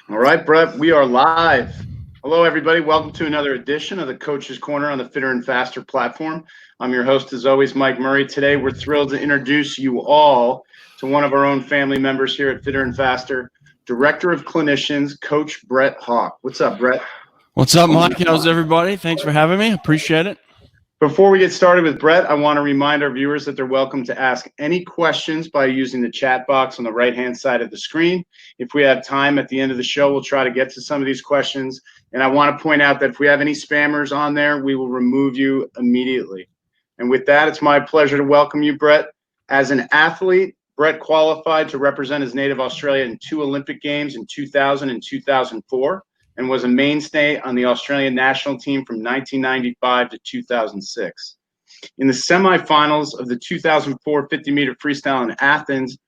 All right, Brett, we are live. Hello, everybody. Welcome to another edition of the Coach's Corner on the Fitter and Faster platform. I'm your host, as always, Mike Murray. Today, we're thrilled to introduce you all to one of our own family members here at Fitter and Faster, Director of Clinicians, Coach Brett Hawke. What's up, Brett? What's up, Mike? How's everybody? Thanks for having me. Appreciate it. Before we get started with Brett, I want to remind our viewers that they're welcome to ask any questions by using the chat box on the right-hand side of the screen. If we have time at the end of the show, we'll try to get to some of these questions. And I want to point out that if we have any spammers on there, we will remove you immediately. And with that, it's my pleasure to welcome you, Brett. As an athlete, Brett qualified to represent his native Australia in 2 Olympic Games in 2000 and 2004. And was a mainstay on the Australian national team from 1995 to 2006. In the semifinals of the 2004 50-meter freestyle in Athens,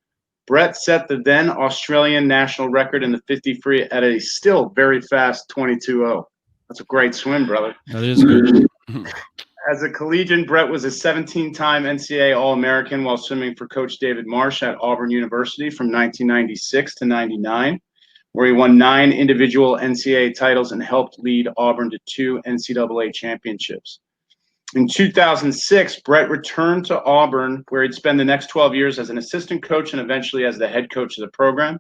Brett set the then Australian national record in the 50 free at a still very fast 22.0. That's a great swim, brother. That is good. As a collegian, Brett was a 17-time NCAA All-American while swimming for Coach David Marsh at Auburn University from 1996 to 99. Where he won 9 individual NCAA titles and helped lead Auburn to 2 NCAA championships. In 2006, Brett returned to Auburn, where he'd spend the next 12 years as an assistant coach and eventually as the head coach of the program.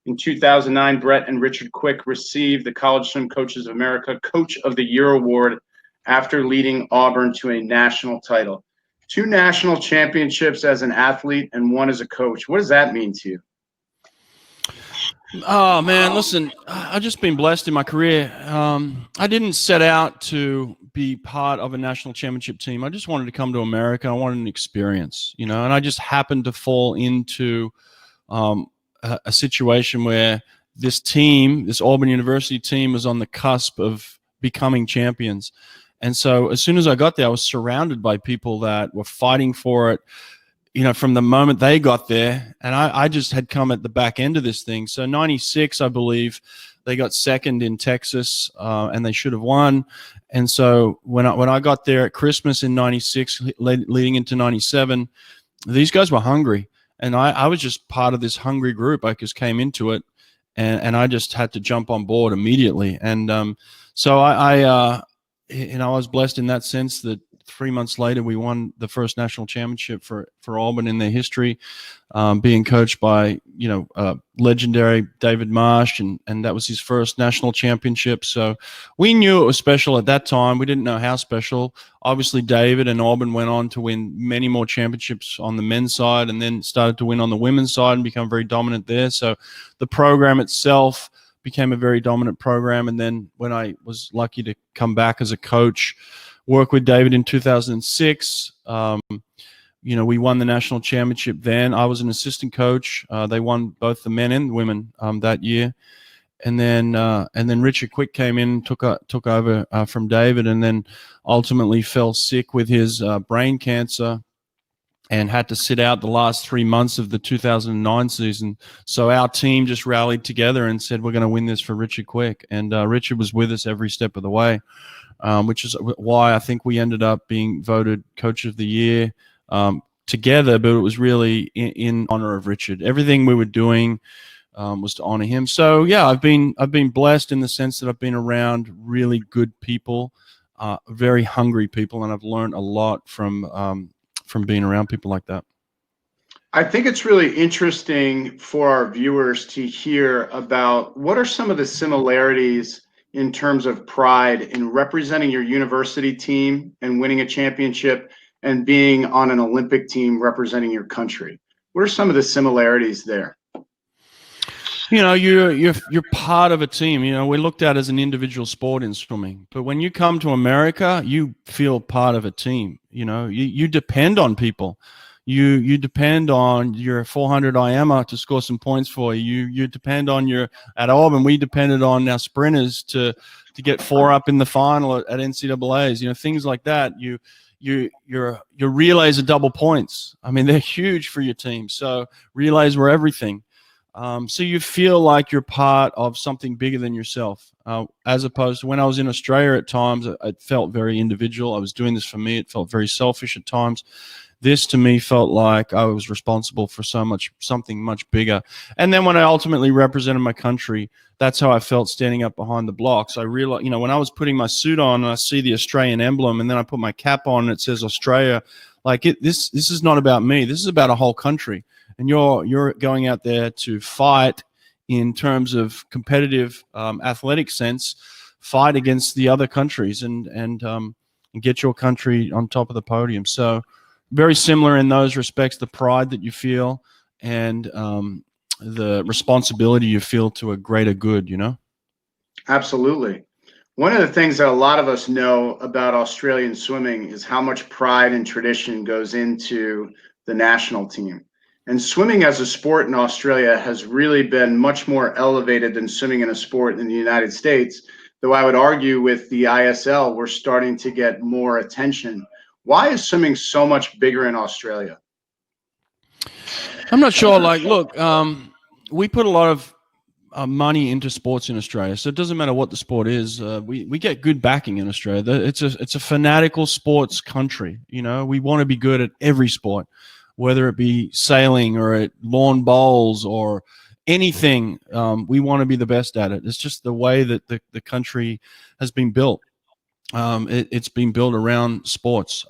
In 2009, Brett and Richard Quick received the College Swim Coaches of America Coach of the Year award after leading Auburn to a national title. 2 national championships as an athlete and 1 as a coach. What does that mean to you? Oh, man, listen, I've just been blessed in my career. I didn't set out to be part of a national championship team. I just wanted to come to America. I wanted an experience, and I just happened to fall into a situation where this team, this Auburn University team, was on the cusp of becoming champions. And so as soon as I got there, I was surrounded by people that were fighting for it, from the moment they got there, and I just had come at the back end of this thing. So 96, I believe, they got second in Texas, and they should have won. And so when I got there at Christmas in 96, leading into 97, these guys were hungry. And I was just part of this hungry group. I just came into it, and I just had to jump on board immediately. And so I was blessed in that sense that 3 months later, we won the first national championship for Auburn in their history, being coached by, legendary David Marsh, and that was his first national championship. So we knew it was special at that time. We didn't know how special. Obviously, David and Auburn went on to win many more championships on the men's side and then started to win on the women's side and become very dominant there. So the program itself became a very dominant program. And then when I was lucky to come back as a coach, work with David in 2006. We won the national championship then. I was an assistant coach. They won both the men and the women that year. And then Richard Quick came in, took over from David, and then ultimately fell sick with his brain cancer and had to sit out the last 3 months of the 2009 season. So our team just rallied together and said, we're going to win this for Richard Quick. And Richard was with us every step of the way. Which is why I think we ended up being voted Coach of the Year together, but it was really in honor of Richard. Everything we were doing was to honor him. So yeah, I've been blessed in the sense that I've been around really good people, very hungry people, and I've learned a lot from being around people like that. I think it's really interesting for our viewers to hear about what are some of the similarities in terms of pride in representing your university team and winning a championship and being on an Olympic team representing your country. What are some of the similarities there? You're part of a team. We're looked at as an individual sport in swimming, but when you come to America, you feel part of a team. You depend on people. You depend on your 400 IMA to score some points for you. You depend on at Auburn, we depended on our sprinters to get 4 up in the final at NCAAs, things like that. Your relays are double points. I mean, they're huge for your team. So relays were everything. So you feel like you're part of something bigger than yourself, as opposed to when I was in Australia at times, it felt very individual. I was doing this for me. It felt very selfish at times. this to me felt like I was responsible for something much bigger. And then when I ultimately represented my country, that's how I felt standing up behind the blocks. I realized, when I was putting my suit on and I see the Australian emblem, and then I put my cap on and it says Australia, this is not about me. This is about a whole country. And you're going out there to fight in terms of competitive athletic sense, fight against the other countries and get your country on top of the podium. So very similar in those respects, the pride that you feel and the responsibility you feel to a greater good, Absolutely. One of the things that a lot of us know about Australian swimming is how much pride and tradition goes into the national team. And swimming as a sport in Australia has really been much more elevated than swimming in a sport in the United States, though I would argue with the ISL, we're starting to get more attention. Why is swimming so much bigger in Australia? I'm not sure. Look, we put a lot of money into sports in Australia, so it doesn't matter what the sport is. We get good backing in Australia. It's a fanatical sports country. We want to be good at every sport, whether it be sailing or at lawn bowls or anything. We want to be the best at it. It's just the way that the country has been built. It's been built around sports.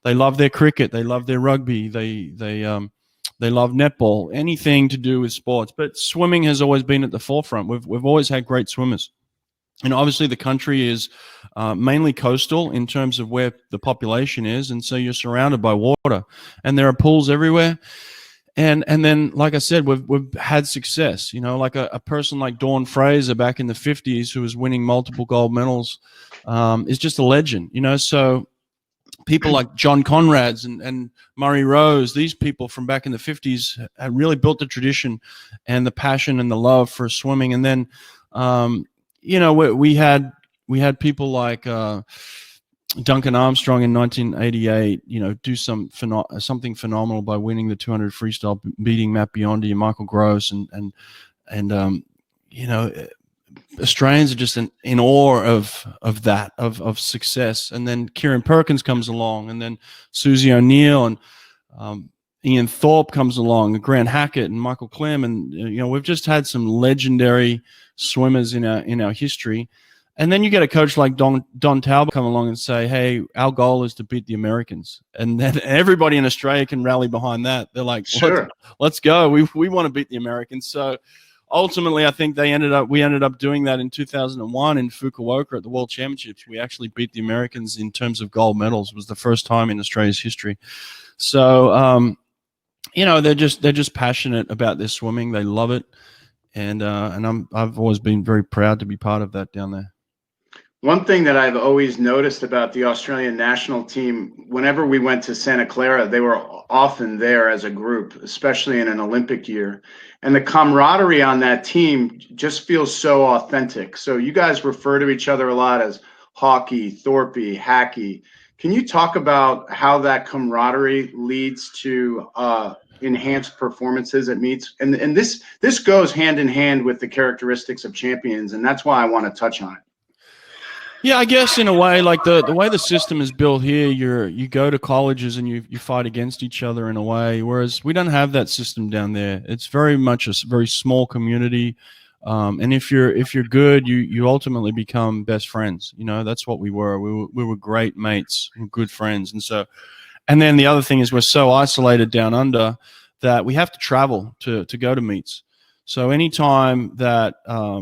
They love their cricket. They love their rugby. They love netball, anything to do with sports. But swimming has always been at the forefront. We've always had great swimmers. And obviously the country is mainly coastal in terms of where the population is. And so you're surrounded by water. And there are pools everywhere. And then, like I said, we've had success. Like a person like Dawn Fraser back in the 50s who was winning multiple gold medals is just a legend. So people like John Conrads and Murray Rose, these people from back in the 50s had really built the tradition and the passion and the love for swimming. And then, we had people like Duncan Armstrong in 1988, do something phenomenal by winning the 200 freestyle, beating Matt Biondi and Michael Gross, and Australians are just in awe of that success. And then Kieran Perkins comes along, and then Susie O'Neill and Ian Thorpe comes along, and Grant Hackett and Michael Clem, and we've just had some legendary swimmers in our history. And then you get a coach like Don Talbot come along and say, hey, our goal is to beat the Americans. And then everybody in Australia can rally behind that. They're like, sure, let's go. We want to beat the Americans. So ultimately, I think we ended up doing that in 2001 in Fukuoka at the World Championships. We actually beat the Americans in terms of gold medals. It was the first time in Australia's history. So, they're just passionate about their swimming. They love it. And I've always been very proud to be part of that down there. One thing that I've always noticed about the Australian national team, whenever we went to Santa Clara, they were often there as a group, especially in an Olympic year. And the camaraderie on that team just feels so authentic. So you guys refer to each other a lot as Hawke, Thorpe, Hackey. Can you talk about how that camaraderie leads to enhanced performances at meets? And this goes hand in hand with the characteristics of champions, and that's why I want to touch on it. Yeah, I guess in a way, like the way the system is built here, you go to colleges and you fight against each other in a way, whereas we don't have that system down there. It's very much a very small community, and if you're good, you ultimately become best friends. That's what we were. We were great mates, good friends, and then the other thing is we're so isolated down under that we have to travel to go to meets. So anytime that a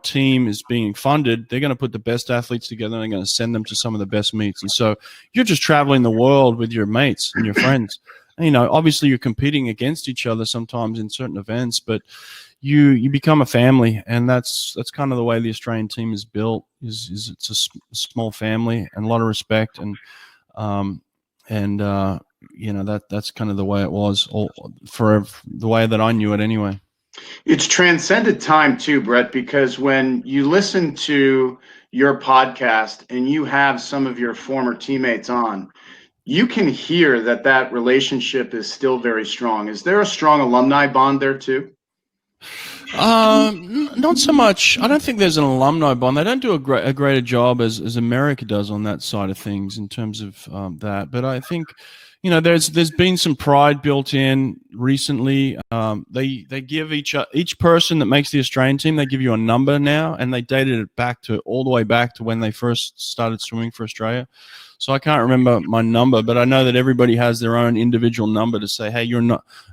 team is being funded, they're going to put the best athletes together and they're going to send them to some of the best meets. And so you're just traveling the world with your mates and your friends. And, obviously you're competing against each other sometimes in certain events, but you become a family. And that's kind of the way the Australian team is built is it's a small family and a lot of respect. And that's kind of the way it was for the way that I knew it anyway. It's transcended time too, Brett, because when you listen to your podcast and you have some of your former teammates on, you can hear that relationship is still very strong. Is there a strong alumni bond there too? Not so much. I don't think there's an alumni bond. They don't do a greater job as America does on that side of things in terms of that. But I think, There's been some pride built in recently. They give each person that makes the Australian team, they give you a number now, and they dated it back to all the way back to when they first started swimming for Australia. So I can't remember my number, but I know that everybody has their own individual number to say, hey,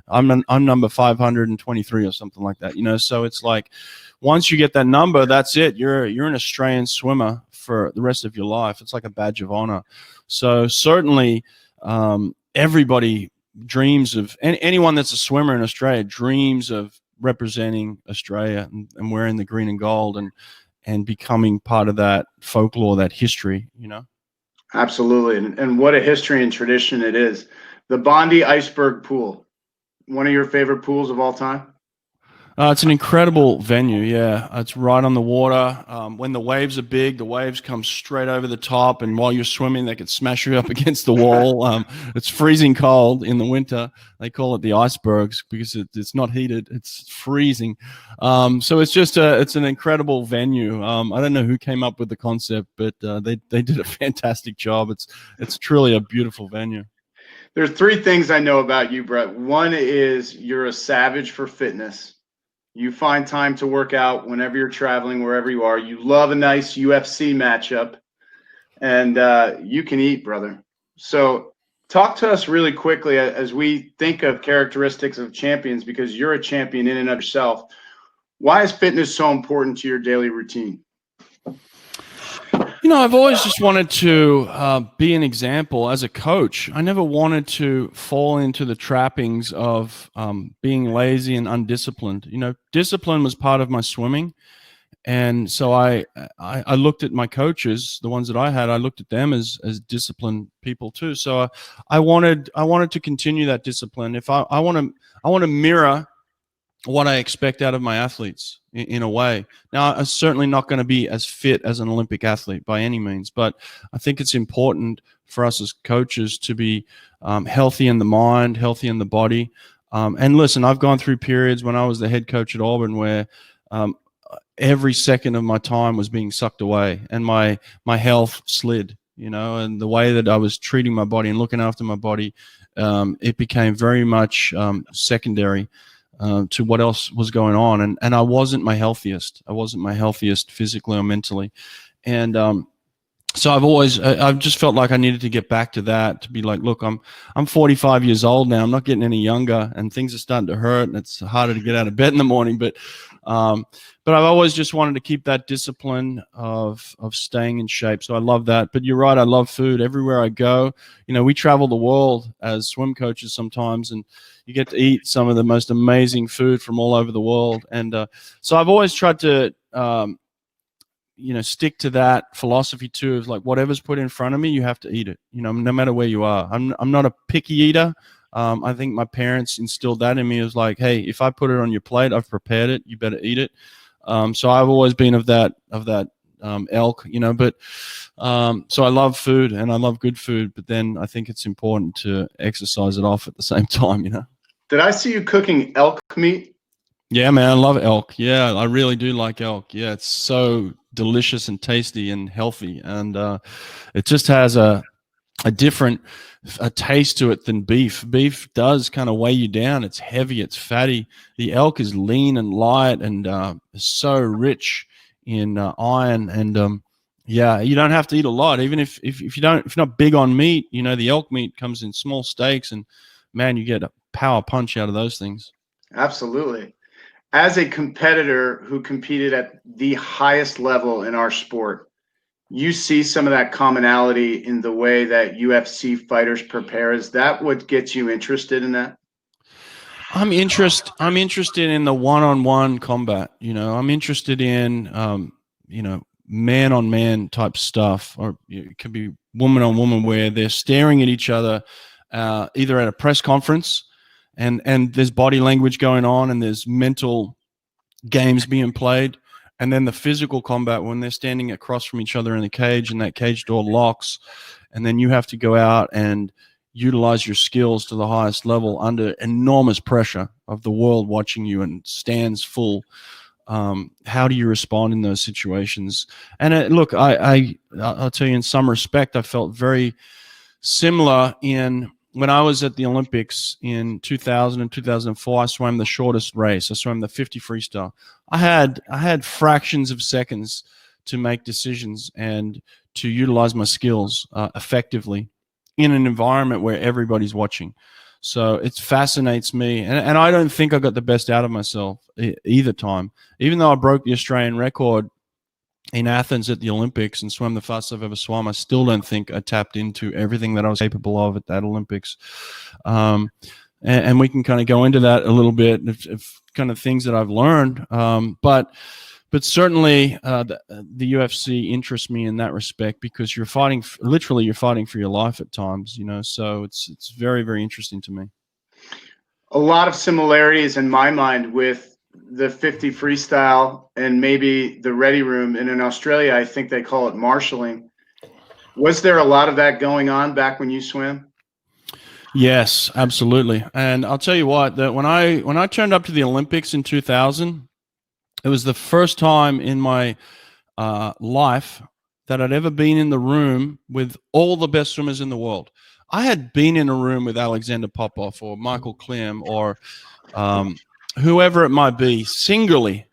I'm number 523 or something like that. So it's like once you get that number, that's it. You're an Australian swimmer for the rest of your life. It's like a badge of honor. So certainly. Everybody dreams of, and anyone that's a swimmer in Australia dreams of representing Australia and wearing the green and gold and becoming part of that folklore, that history, Absolutely. And what a history and tradition it is. The Bondi Iceberg Pool, one of your favorite pools of all time? It's an incredible venue. Yeah, it's right on the water. When the waves are big, the waves come straight over the top, and while you're swimming, they can smash you up against the wall. It's freezing cold in the winter. They call it the icebergs because it's not heated; it's freezing. So it's an incredible venue. I don't know who came up with the concept, but they did a fantastic job. It's truly a beautiful venue. There's three things I know about you, Brett. One is you're a savage for fitness. You find time to work out whenever you're traveling, wherever you are. You love a nice UFC matchup, and you can eat, brother. So talk to us really quickly as we think of characteristics of champions, because you're a champion in and of yourself. Why is fitness so important to your daily routine? I've always just wanted to be an example as a coach. I never wanted to fall into the trappings of being lazy and undisciplined. Discipline was part of my swimming. And so I looked at my coaches, the ones that I had, I looked at them as disciplined people too. So I wanted to continue that discipline. If I want to mirror what I expect out of my athletes in a way. Now, I'm certainly not going to be as fit as an Olympic athlete by any means, but I think it's important for us as coaches to be healthy in the mind, healthy in the body. And listen, I've gone through periods when I was the head coach at Auburn where every second of my time was being sucked away and my health slid, and the way that I was treating my body and looking after my body, it became very much secondary to what else was going on. And I wasn't my healthiest. I wasn't my healthiest physically or mentally. And so I've just felt like I needed to get back to that, to be like, look, I'm 45 years old now. I'm not getting any younger, and things are starting to hurt, and it's harder to get out of bed in the morning. But I've always just wanted to keep that discipline of staying in shape. So I love that. But you're right, I love food. Everywhere I go, we travel the world as swim coaches sometimes, and you get to eat some of the most amazing food from all over the world. And so I've always tried to stick to that philosophy too, of like whatever's put in front of me, you have to eat it, no matter where you are. I'm not a picky eater. I think my parents instilled that in me. It was like, hey, if I put it on your plate, I've prepared it, you better eat it. So I've always been of that elk, but so I love food and I love good food, but then I think it's important to exercise it off at the same time, Did I see you cooking elk meat? Yeah, man, I love elk. Yeah, I really do like elk. Yeah, it's so delicious and tasty and healthy, and it just has a different taste to it than beef. Beef does kind of weigh you down. It's heavy, it's fatty. The elk is lean and light and so rich in iron. And yeah, you don't have to eat a lot. Even if you're not big on meat, the elk meat comes in small steaks, and man, you get a power punch out of those things. Absolutely. As a competitor who competed at the highest level in our sport, you see some of that commonality in the way that UFC fighters prepare. Is that what gets you interested in that? I'm interested in the one-on-one combat. I'm interested in man-on-man type stuff, or it could be woman-on-woman, where they're staring at each other, either at a press conference, and there's body language going on, and there's mental games being played. And then the physical combat, when they're standing across from each other in the cage, and that cage door locks, and then you have to go out and utilize your skills to the highest level under enormous pressure of the world watching you and stands full. How do you respond in those situations? And look, I'll tell you, in some respect, I felt very similar in when I was at the Olympics in 2000 and 2004, I swam the shortest race. I swam the 50 freestyle. I had fractions of seconds to make decisions and to utilize my skills effectively in an environment where everybody's watching. So it fascinates me. And I don't think I got the best out of myself either time. Even though I broke the Australian record in Athens at the Olympics and swam the fastest I've ever swum, I still don't think I tapped into everything that I was capable of at that Olympics. And we can kind of go into that a little bit, if kind of things that I've learned. But certainly the UFC interests me in that respect, because you're fighting for your life at times, so it's very, very interesting to me. A lot of similarities in my mind with the 50 freestyle and maybe the ready room. And in Australia, I think they call it marshalling. Was there a lot of that going on back when you swam? Yes, absolutely. And I'll tell you what, that when I turned up to the Olympics in 2000, it was the first time in my life that I'd ever been in the room with all the best swimmers in the world. I had been in a room with Alexander Popov or Michael Klim or whoever it might be, singly,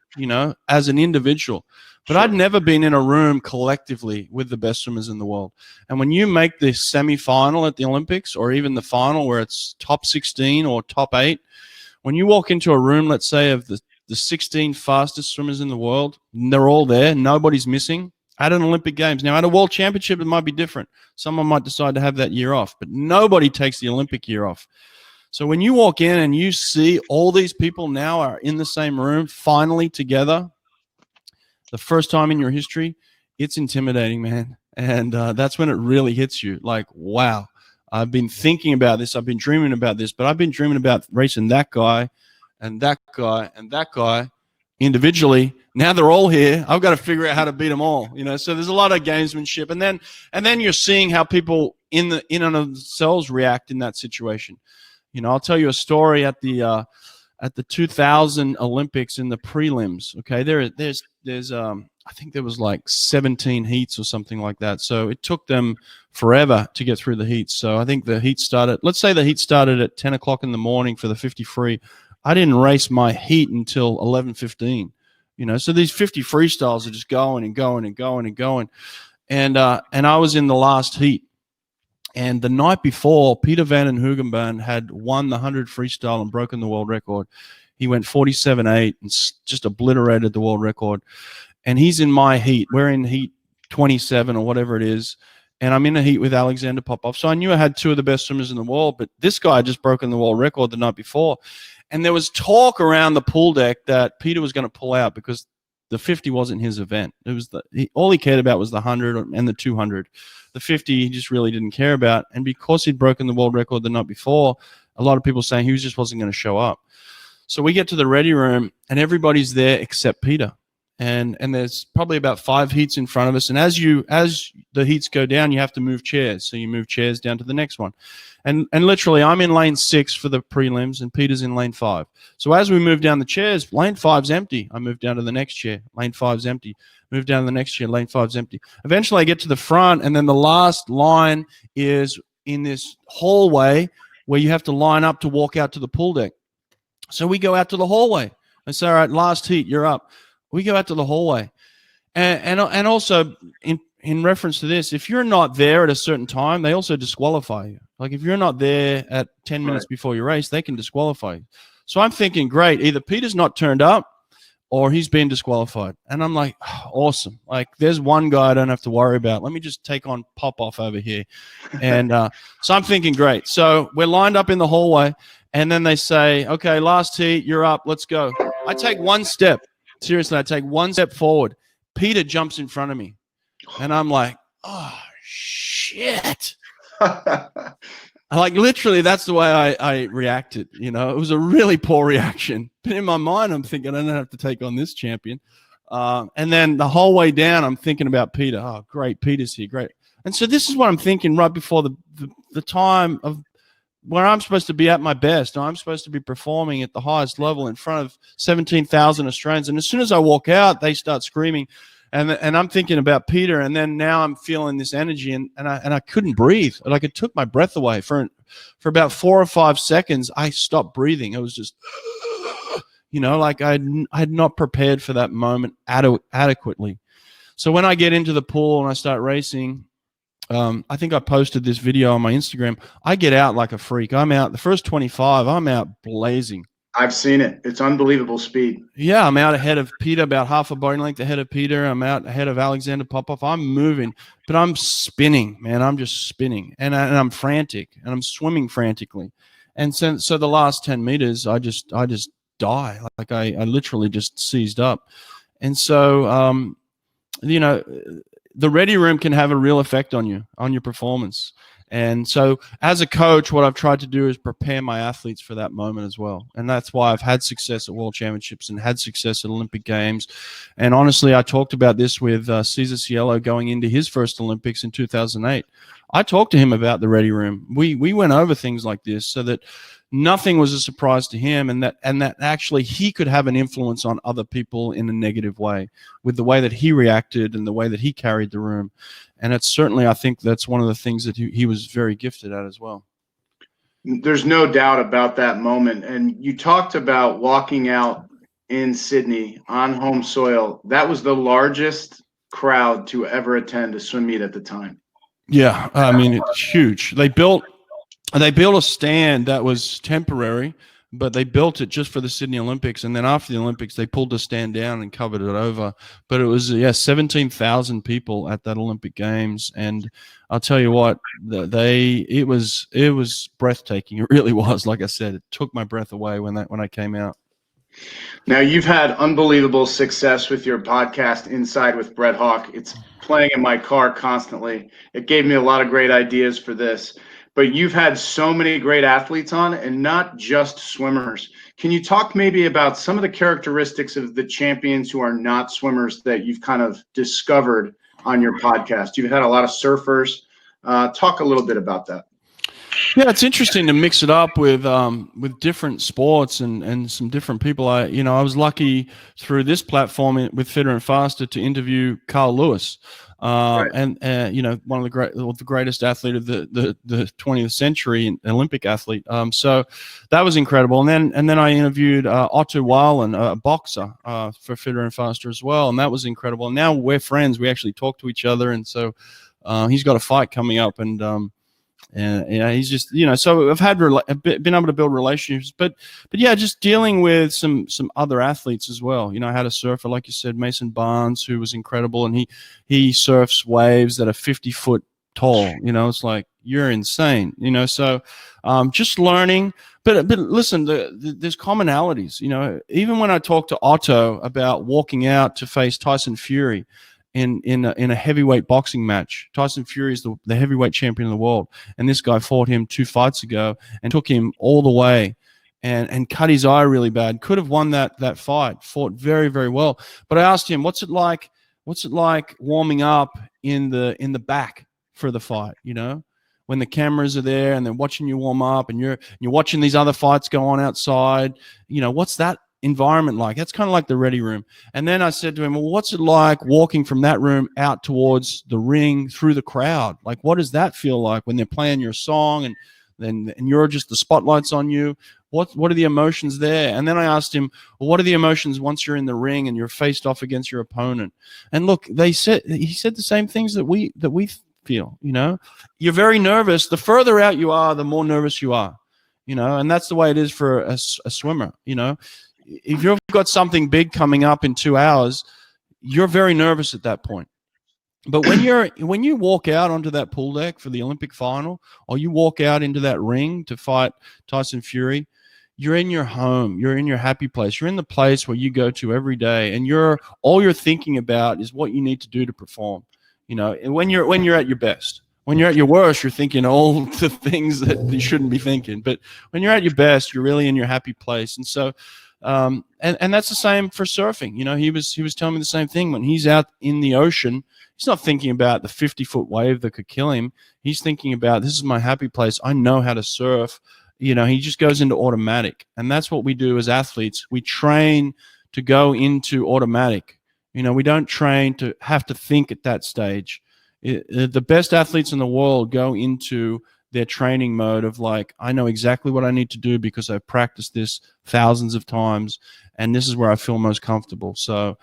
as an individual. But I'd never been in a room collectively with the best swimmers in the world. And when you make the semifinal at the Olympics, or even the final where it's top 16 or top 8, when you walk into a room, let's say, of the 16 fastest swimmers in the world, and they're all there, nobody's missing, at an Olympic Games. Now, at a World Championship, it might be different. Someone might decide to have that year off, but nobody takes the Olympic year off. So when you walk in and you see all these people now are in the same room, finally together, the first time in your history, it's intimidating, man. And that's when it really hits you. Like, wow, I've been thinking about this. I've been dreaming about this, but I've been dreaming about racing that guy and that guy and that guy individually. Now they're all here. I've got to figure out how to beat them all. So there's a lot of gamesmanship. And then you're seeing how people in and of themselves react in that situation. I'll tell you a story at the 2000 Olympics in the prelims. Okay, there's I think there was like 17 heats or something like that. So it took them forever to get through the heats. So I think the heat started. Let's say the heat started at 10 o'clock in the morning for the 50 free. I didn't race my heat until 11:15. So these 50 freestyles are just going and going and going and going, and I was in the last heat. And the night before, Peter Van den Hoogenband had won the 100 freestyle and broken the world record. He went 47.8 and just obliterated the world record. And he's in my heat. We're in heat 27 or whatever it is. And I'm in a heat with Alexander Popov. So I knew I had two of the best swimmers in the world, but this guy had just broken the world record the night before. And there was talk around the pool deck that Peter was going to pull out because the 50 wasn't his event. It was all he cared about was the 100 and the 200. The 50 he just really didn't care about. And because he'd broken the world record the night before, a lot of people saying he just wasn't going to show up. So we get to the ready room and everybody's there except Peter. And there's probably about 5 heats in front of us. And as the heats go down, you have to move chairs. So you move chairs down to the next one. And literally, I'm in lane 6 for the prelims, and Peter's in lane 5. So as we move down the chairs, lane 5's empty. I move down to the next chair. Lane 5's empty. Move down to the next chair. Lane 5's empty. Eventually, I get to the front, and then the last line is in this hallway where you have to line up to walk out to the pool deck. So we go out to the hallway. I say, all right, last heat, you're up. We go out to the hallway. And also, in reference to this, if you're not there at a certain time, they also disqualify you. Like if you're not there at 10 minutes before your race, they can disqualify you. So I'm thinking, great, either Peter's not turned up or he's been disqualified. And I'm like, oh, awesome. Like there's one guy I don't have to worry about. Let me just take on Popov over here. And so I'm thinking, great. So we're lined up in the hallway, and then they say, okay, last heat, you're up. Let's go. I take one step. Seriously, I take one step forward. Peter jumps in front of me. And I'm like, oh, shit. Like literally, that's the way I reacted. It was a really poor reaction. But in my mind, I'm thinking I don't have to take on this champion. And then the whole way down, I'm thinking about Peter. Oh, great, Peter's here, great. And so this is what I'm thinking right before the time of where I'm supposed to be at my best. I'm supposed to be performing at the highest level in front of 17,000 Australians. And as soon as I walk out, they start screaming. And I'm thinking about Peter, and then now I'm feeling this energy, and I couldn't breathe. Like it took my breath away for for about 4 or 5 seconds, I stopped breathing. It was just, like I had not prepared for that moment adequately. So when I get into the pool and I start racing, I think I posted this video on my Instagram. I get out like a freak. I'm out the first 25. I'm out blazing. I've seen it. It's unbelievable speed. Yeah, I'm out ahead of Peter, about half a bone length ahead of Peter. I'm out ahead of Alexander Popov. I'm moving, but I'm spinning, man. I'm just spinning, and I'm frantic, and I'm swimming frantically. And so the last 10 meters, I just die. Like I literally just seized up. And so, the ready room can have a real effect on you, on your performance. And so as a coach, what I've tried to do is prepare my athletes for that moment as well. And that's why I've had success at World Championships and had success at Olympic Games. And honestly, I talked about this with Cesar Cielo going into his first Olympics in 2008. I talked to him about the ready room. We went over things like this so that nothing was a surprise to him, and that actually he could have an influence on other people in a negative way with the way that he reacted and the way that he carried the room. And it's certainly, I think that's one of the things that he was very gifted at as well. There's no doubt about that moment. And you talked about walking out in Sydney on home soil. That was the largest crowd to ever attend a swim meet at the time. Yeah, I mean, it's huge. They built a stand that was temporary, but they built it just for the Sydney Olympics. And then after the Olympics, they pulled the stand down and covered it over. But it was, 17,000 people at that Olympic Games. And I'll tell you what, it was breathtaking. It really was. Like I said, it took my breath away when I came out. Now, you've had unbelievable success with your podcast, Inside with Brett Hawke. It's playing in my car constantly. It gave me a lot of great ideas for this. But you've had so many great athletes on, and not just swimmers. Can you talk maybe about some of the characteristics of the champions who are not swimmers that you've kind of discovered on your podcast? You've had a lot of surfers. Talk a little bit about that. Yeah, it's interesting to mix it up with different sports and some different people. I was lucky through this platform with Fitter and Faster to interview Carl Lewis. Right. And one of the greatest athlete of the 20th century, an Olympic athlete. So that was incredible. And then I interviewed Otto Wallen, a boxer, for Fitter and Faster as well, and that was incredible. And now we're friends. We actually talk to each other, and so he's got a fight coming up, and he's just, so I've been able to build relationships, but yeah, just dealing with some other athletes as well. I had a surfer, like you said, Mason Barnes, who was incredible, and he surfs waves that are 50 foot tall. It's like, you're insane. So just learning. But listen, there's commonalities. Even when I talk to Otto about walking out to face Tyson Fury in a heavyweight boxing match. Tyson Fury is the heavyweight champion of the world, and this guy fought him 2 fights ago and took him all the way and cut his eye really bad. Could have won that fight. Fought very, very well. But I asked him, what's it like warming up in the back for the fight? When the cameras are there and they're watching you warm up, and you're watching these other fights go on outside. What's that environment like? That's kind of like the ready room. And then I said to him, well, what's it like walking from that room out towards the ring through the crowd? Like, what does that feel like when they're playing your song and you're just, the spotlight's on you? What are the emotions there? And then I asked him, well, what are the emotions once you're in the ring and you're faced off against your opponent? And look, he said the same things that we feel. You're very nervous. The further out you are, the more nervous you are. And that's the way it is for a swimmer. If you've got something big coming up in 2 hours, you're very nervous at that point. But when you walk out onto that pool deck for the Olympic final, or you walk out into that ring to fight Tyson Fury, you're in your home, you're in your happy place, you're in the place where you go to every day, and all you're thinking about is what you need to do to perform. And when you're at your best. When you're at your worst, you're thinking all the things that you shouldn't be thinking. But when you're at your best, you're really in your happy place. And so and that's the same for surfing. He was telling me the same thing. When he's out in the ocean, he's not thinking about the 50-foot wave that could kill him. He's thinking about, this is my happy place. I know how to surf. He just goes into automatic. And that's what we do as athletes. We train to go into automatic. We don't train to have to think at that stage. The best athletes in the world go into their training mode of like, I know exactly what I need to do because I've practiced this thousands of times, and this is where I feel most comfortable. So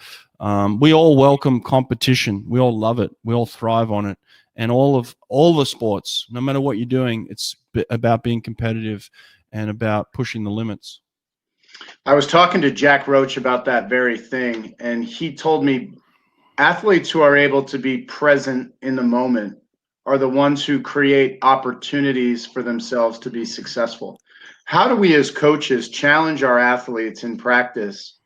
we all welcome competition. We all love it. We all thrive on it. And all the sports, no matter what you're doing, it's about being competitive and about pushing the limits. I was talking to Jack Roach about that very thing, and he told me athletes who are able to be present in the moment are the ones who create opportunities for themselves to be successful. How do we as coaches challenge our athletes in practice,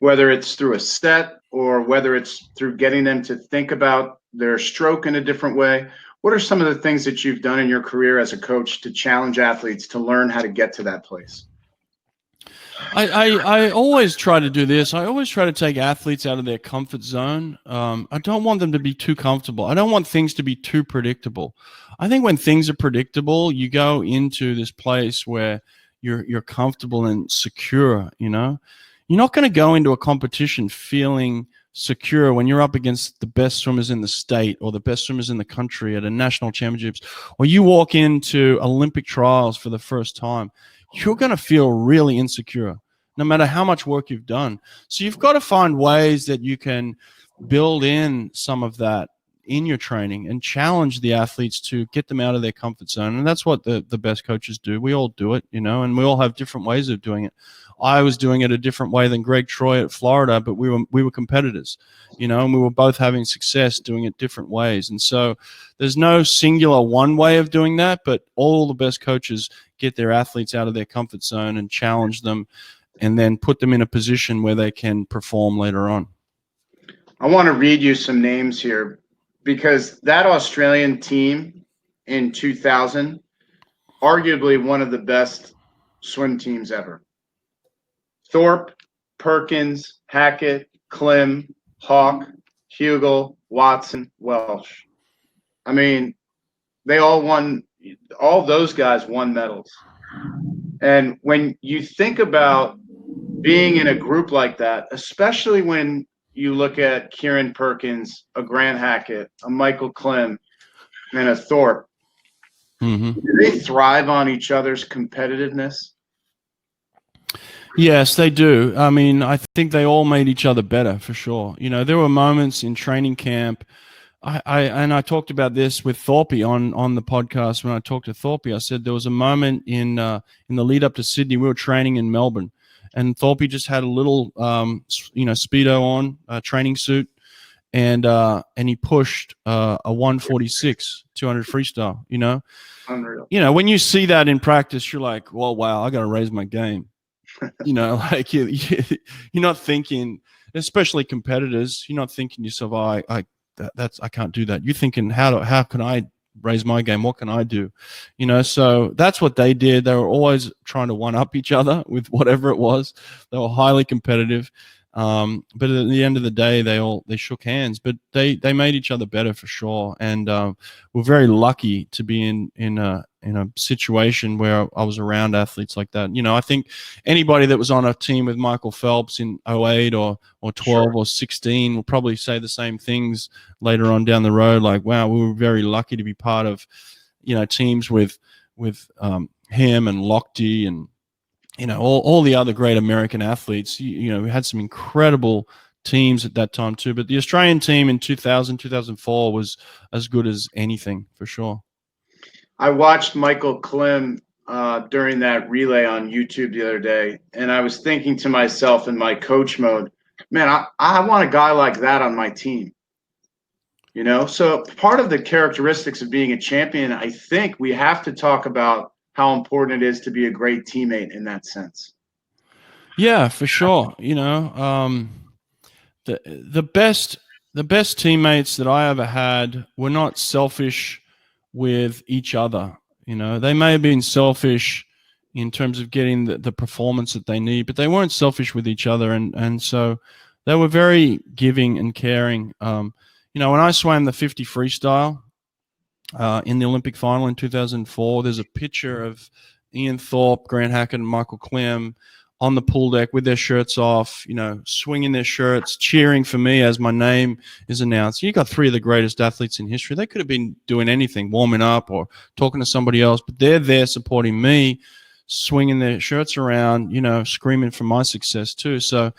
whether it's through a set or whether it's through getting them to think about their stroke in a different way? What are some of the things that you've done in your career as a coach to challenge athletes to learn how to get to that place? I always try to do this. I always try to take athletes out of their comfort zone. I don't want them to be too comfortable. I don't want things to be too predictable. I think when things are predictable, you go into this place where you're comfortable and secure. You know, you're not going to go into a competition feeling secure when you're up against the best swimmers in the state or the best swimmers in the country at a national championships, or you walk into Olympic trials for the first time. You're going to feel really insecure no matter how much work you've done. So you've got to find ways that you can build in some of that in your training and challenge the athletes to get them out of their comfort zone. And that's what the best coaches do. We all do it, you know, and we all have different ways of doing it. I was doing it a different way than Greg Troy at Florida, but we were competitors, you know, and we were both having success doing it different ways. And so there's no singular one way of doing that, but all the best coaches get their athletes out of their comfort zone and challenge them and then put them in a position where they can perform later on. I want to read you some names here because that Australian team in 2000, arguably one of the best swim teams ever. Thorpe, Perkins, Hackett, Klim, Hawke, Hugel, Watson, Welsh. I mean, they all won. All those guys won medals. And when you think about being in a group like that, especially when you look at Kieran Perkins, a Grant Hackett, a Michael Klim, and a Thorpe, do they thrive on each other's competitiveness? Yes, they do. I mean, I think they all made each other better for sure. You know, there were moments in training camp. I talked about this with Thorpe on the podcast. When I talked to Thorpe, I said there was a moment in the lead up to Sydney. We were training in Melbourne, and Thorpe just had a little Speedo on, training suit, and he pushed a 146 200 freestyle. You know, Unreal. You know, when you see that in practice, you're like, well, wow, I got to raise my game. You know, like you're not thinking, especially competitors, you're not thinking to yourself, I can't do that. You're thinking, how can I raise my game? What can I do? You know, so that's what they did. They were always trying to one up each other with whatever it was. They were highly competitive. But at the end of the day, they shook hands, but they made each other better for sure. And we're very lucky to be in a situation where I was around athletes like that. You know, I think anybody that was on a team with Michael Phelps in 08 or 12 sure. or 16 will probably say the same things later on down the road. Like, wow, we were very lucky to be part of, you know, teams with him and Lochte and, you know, all the other great American athletes. You know, we had some incredible teams at that time too. But the Australian team in 2000, 2004 was as good as anything for sure. I watched Michael Klim during that relay on YouTube the other day, and I was thinking to myself in my coach mode, man, I want a guy like that on my team. You know, so part of the characteristics of being a champion, I think we have to talk about how important it is to be a great teammate in that sense. Yeah, for sure. You know, the best teammates that I ever had were not selfish with each other. You know, they may have been selfish in terms of getting the performance that they need, but they weren't selfish with each other. And so they were very giving and caring. You know, when I swam the 50 freestyle in the Olympic final in 2004, there's a picture of Ian Thorpe, Grant Hackett, and Michael Klim on the pool deck with their shirts off, swinging their shirts, cheering for me as my name is announced. You got three of the greatest athletes in history. They could have been doing anything, warming up or talking to somebody else, but they're there supporting me, swinging their shirts around, screaming for my success too. So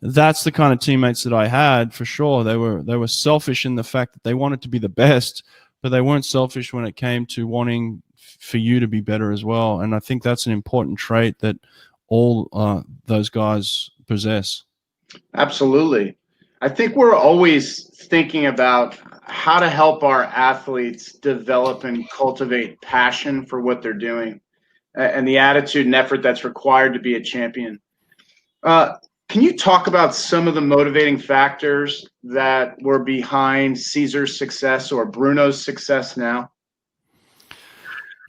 that's the kind of teammates that I had for sure. They were selfish in the fact that they wanted to be the best, but they weren't selfish when it came to wanting for you to be better as well. And I think that's an important trait that all those guys possess. Absolutely. I think we're always thinking about how to help our athletes develop and cultivate passion for what they're doing and the attitude and effort that's required to be a champion. Can you talk about some of the motivating factors that were behind Cesar's success or Bruno's success now?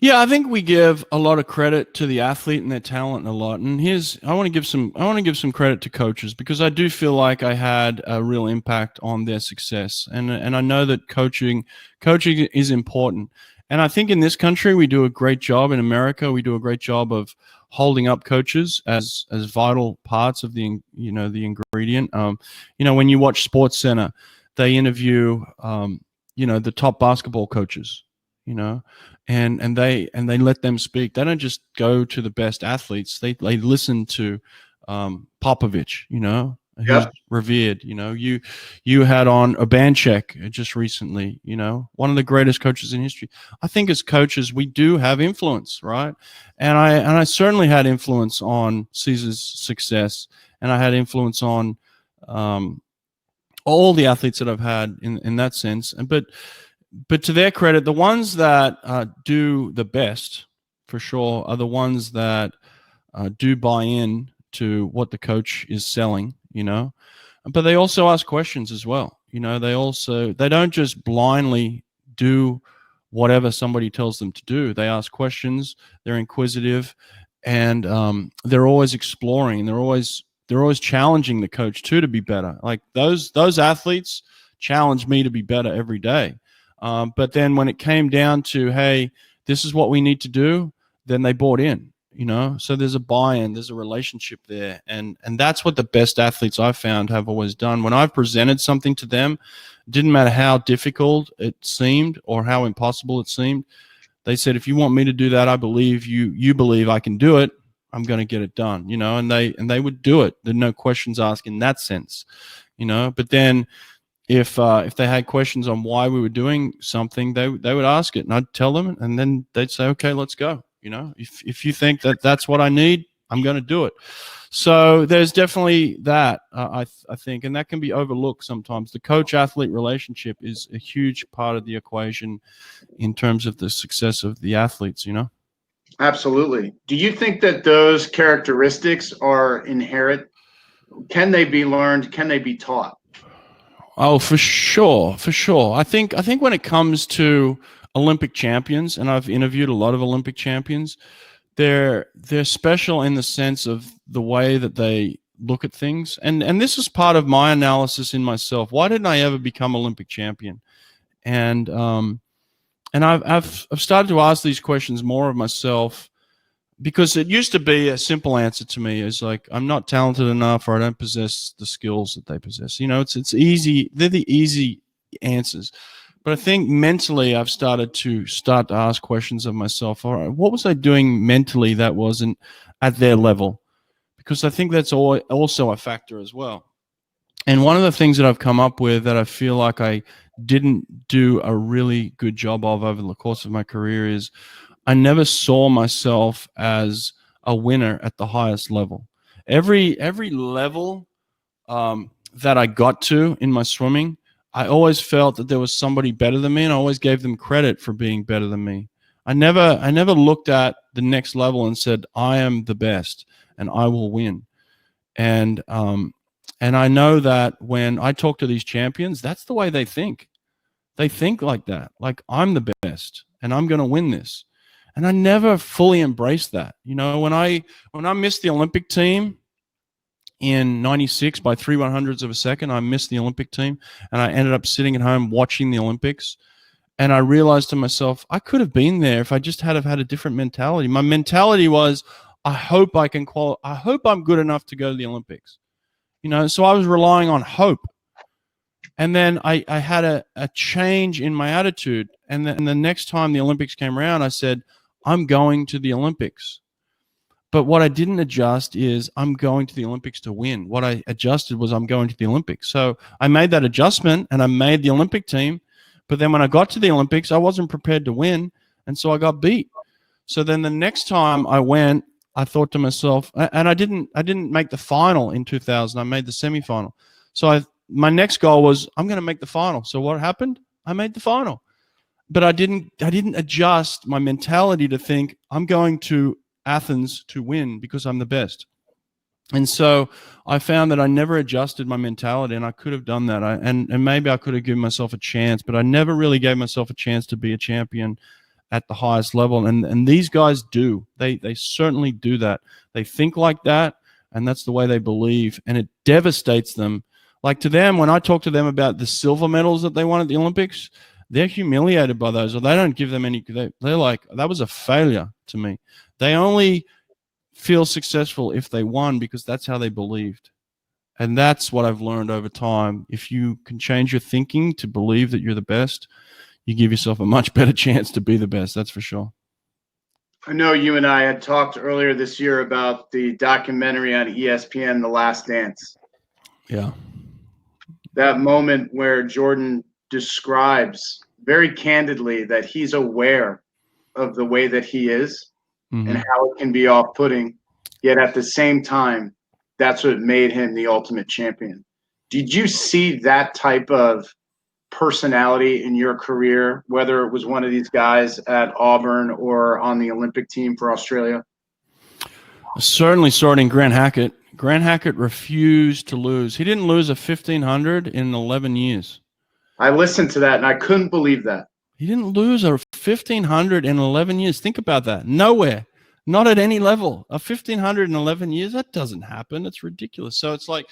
Yeah, I think we give a lot of credit to the athlete and their talent a lot. And I want to give some credit to coaches, because I do feel like I had a real impact on their success. And I know that coaching is important. And I think in this country we do a great job. In America, we do a great job of holding up coaches as vital parts of the ingredient. When you watch Sports Center, they interview the top basketball coaches, and they let them speak. They don't just go to the best athletes. They listen to Popovich, who's Yep. revered. You had on Abanchek just recently, one of the greatest coaches in history. I think as coaches we do have influence, right? And I certainly had influence on Cesar's success, and I had influence on all the athletes that I've had in that sense. But to their credit, the ones that do the best, for sure, are the ones that do buy in to what the coach is selling, But they also ask questions as well. They don't just blindly do whatever somebody tells them to do. They ask questions. They're inquisitive, and they're always exploring. And they're always challenging the coach too to be better. Like those athletes challenge me to be better every day. But then when it came down to, hey, this is what we need to do, then they bought in, so there's a buy-in, there's a relationship there. And that's what the best athletes I've found have always done. When I've presented something to them, it didn't matter how difficult it seemed or how impossible it seemed. They said, if you want me to do that, I believe you believe I can do it. I'm going to get it done, and they would do it. There's no questions asked in that sense, but then if they had questions on why we were doing something, they would ask it, and I'd tell them, and then they'd say, okay, let's go. If you think that that's what I need, I'm going to do it. So there's definitely that, I think, and that can be overlooked sometimes. The coach-athlete relationship is a huge part of the equation in terms of the success of the athletes, Absolutely. Do you think that those characteristics are inherent? Can they be learned? Can they be taught? Oh, for sure. I think when it comes to Olympic champions, and I've interviewed a lot of Olympic champions, they're special in the sense of the way that they look at things. And this is part of my analysis in myself. Why didn't I ever become Olympic champion? And I've started to ask these questions more of myself, because it used to be a simple answer to me is like, I'm not talented enough, or I don't possess the skills that they possess. It's easy. They're the easy answers. But I think mentally I've started to ask questions of myself. All right, what was I doing mentally that wasn't at their level? Because I think that's also a factor as well. And one of the things that I've come up with that I feel like I didn't do a really good job of over the course of my career is I never saw myself as a winner at the highest level. Every level that I got to in my swimming, I always felt that there was somebody better than me, and I always gave them credit for being better than me. I never looked at the next level and said, I am the best and I will win. And I know that when I talk to these champions, that's the way they think. They think like that, like I'm the best and I'm going to win this. And I never fully embraced that. When I missed the Olympic team in 96 by 3/100ths of a second, I missed the Olympic team, and I ended up sitting at home watching the Olympics. And I realized to myself, I could have been there if I just had a different mentality. My mentality was, I hope I can I hope I'm good enough to go to the Olympics. So I was relying on hope. And then I had a change in my attitude. And then the next time the Olympics came around, I said, I'm going to the Olympics. But what I didn't adjust is I'm going to the Olympics to win. What I adjusted was I'm going to the Olympics. So I made that adjustment and I made the Olympic team. But then when I got to the Olympics, I wasn't prepared to win. And so I got beat. So then the next time I went, I thought to myself, and I didn't make the final in 2000. I made the semifinal. So my next goal was I'm going to make the final. So what happened? I made the final. But I didn't adjust my mentality to think I'm going to Athens to win because I'm the best. And so I found that I never adjusted my mentality, and I could have done that. And maybe I could have given myself a chance, but I never really gave myself a chance to be a champion at the highest level. And these guys do. They certainly do that. They think like that, and that's the way they believe, and it devastates them. Like to them, when I talk to them about the silver medals that they won at the Olympics, they're humiliated by those, or they don't give them any. They're like, that was a failure to me. They only feel successful if they won because that's how they believed. And that's what I've learned over time. If you can change your thinking to believe that you're the best, you give yourself a much better chance to be the best. That's for sure. I know you and I had talked earlier this year about the documentary on ESPN, The Last Dance. Yeah. That moment where Jordan describes very candidly that he's aware of the way that he is and how it can be off-putting, yet at the same time, that's what made him the ultimate champion. Did you see that type of personality in your career, whether it was one of these guys at Auburn or on the Olympic team for Australia? I certainly saw it in Grant Hackett. Grant Hackett refused to lose. He didn't lose a 1500 in 11 years. I listened to that and I couldn't believe that. He didn't lose a 1500 in 11 years. Think about that. Nowhere. Not at any level. A 1500 in 11 years, that doesn't happen. It's ridiculous. So it's like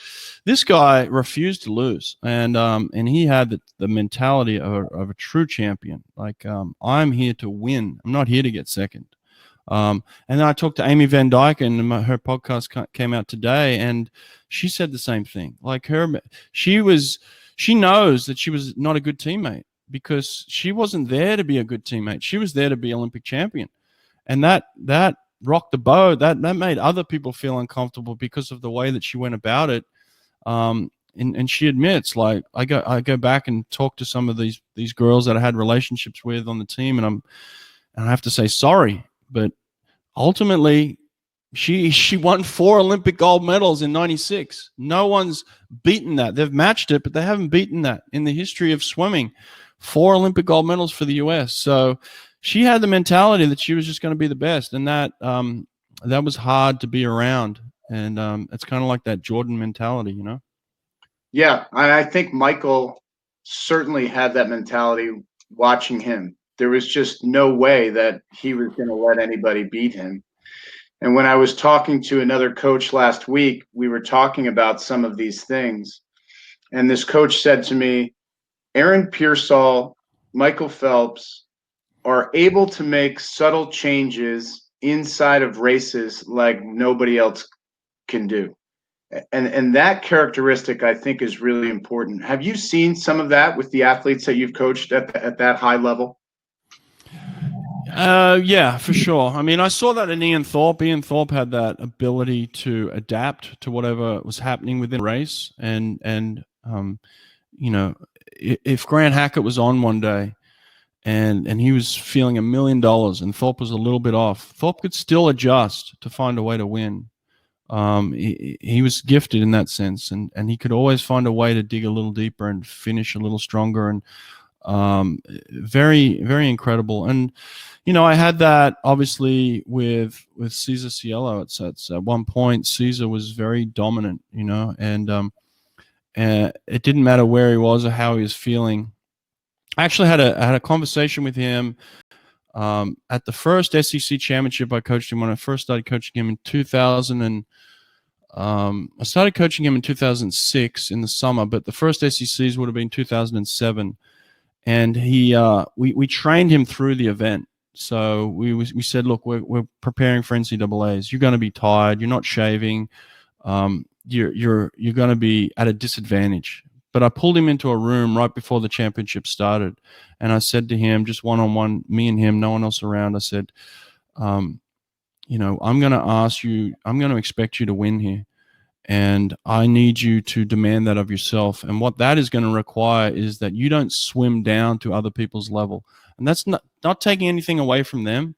this guy refused to lose. And he had the mentality of a true champion. Like, I'm here to win. I'm not here to get second. And then I talked to Amy Van Dyke, and her podcast came out today, and she said the same thing. Like she knows that she was not a good teammate because she wasn't there to be a good teammate. She was there to be Olympic champion. And that rocked the boat. That made other people feel uncomfortable because of the way that she went about it. And she admits, like, I go back and talk to some of these girls that I had relationships with on the team, and I have to say sorry. But ultimately, she won 4 Olympic gold medals in '96. No one's beaten that. They've matched it, but they haven't beaten that in the history of swimming. 4 Olympic gold medals for the U.S. So she had the mentality that she was just going to be the best, and that was hard to be around. And it's kind of like that Jordan mentality, you know? Yeah, I think Michael certainly had that mentality watching him. There was just no way that he was going to let anybody beat him. And when I was talking to another coach last week, we were talking about some of these things. And this coach said to me, Aaron Pearsall, Michael Phelps are able to make subtle changes inside of races like nobody else can do. And that characteristic, I think, is really important. Have you seen some of that with the athletes that you've coached at that high level? Yeah, for sure. I mean, I saw that in Ian Thorpe. Ian Thorpe had that ability to adapt to whatever was happening within the race. And you know, if Grant Hackett was on one day and he was feeling $1 million and Thorpe was a little bit off, Thorpe could still adjust to find a way to win. He was gifted in that sense, and he could always find a way to dig a little deeper and finish a little stronger, and very, very incredible. And you know, I had that obviously with Cesar Cielo. At one point, Cesar was very dominant, you know, and it didn't matter where he was or how he was feeling. I actually had a conversation with him at the first SEC championship. I coached him when I first started coaching him in 2000, and I started coaching him in 2006 in the summer, but the first SECs would have been 2007. And we trained him through the event. So we said, look, we're preparing for NCAAs. You're going to be tired. You're not shaving. You're going to be at a disadvantage. But I pulled him into a room right before the championship started, and I said to him, just one-on-one, me and him, no one else around. I said, I'm going to expect you to win here. And I need you to demand that of yourself. And what that is going to require is that you don't swim down to other people's level. And that's not taking anything away from them,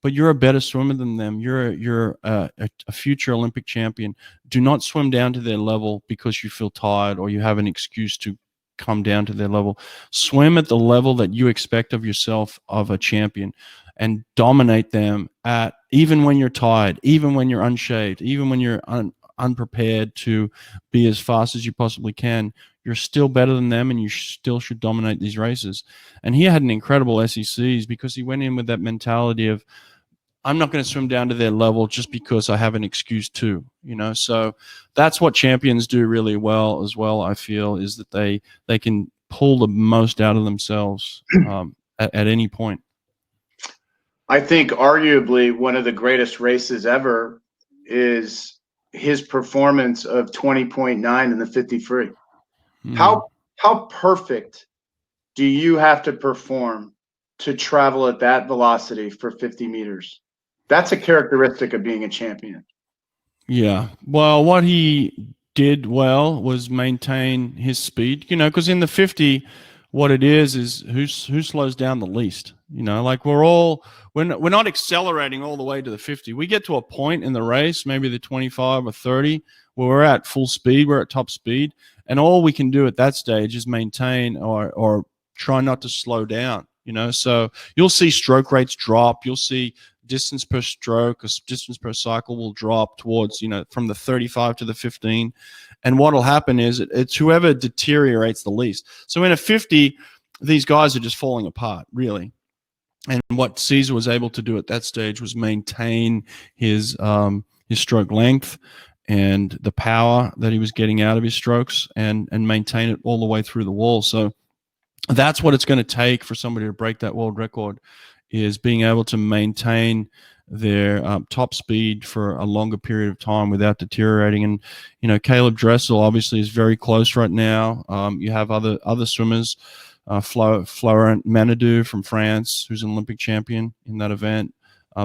but you're a better swimmer than them. You're a future Olympic champion. Do not swim down to their level because you feel tired or you have an excuse to come down to their level. Swim at the level that you expect of yourself, of a champion, and dominate them at, even when you're tired, even when you're unshaved, even when you're unprepared to be as fast as you possibly can. You're still better than them, and you still should dominate these races. And he had an incredible SECs because he went in with that mentality of, I'm not going to swim down to their level just because I have an excuse to, So that's what champions do really well as well, I feel, is that they can pull the most out of themselves at any point. I think arguably one of the greatest races ever is his performance of 20.9 in the 50 free. How perfect do you have to perform to travel at that velocity for 50 meters? That's a characteristic of being a champion. Yeah. Well, what he did well was maintain his speed, because in the 50, what it is who slows down the least. Like we're not accelerating all the way to the 50. We get to a point in the race, maybe the 25 or 30, where we're at full speed, we're at top speed, and all we can do at that stage is maintain or try not to slow down. So you'll see stroke rates drop. You'll see distance per stroke or distance per cycle will drop towards, from the 35 to the 15. And what will happen is it's whoever deteriorates the least. So in a 50, these guys are just falling apart, really. And what Cesar was able to do at that stage was maintain his stroke length and the power that he was getting out of his strokes and maintain it all the way through the wall. So that's what it's going to take for somebody to break that world record, is being able to maintain their top speed for a longer period of time without deteriorating. And, Caleb Dressel obviously is very close right now. You have other swimmers, Florent Manadou from France, who's an Olympic champion in that event,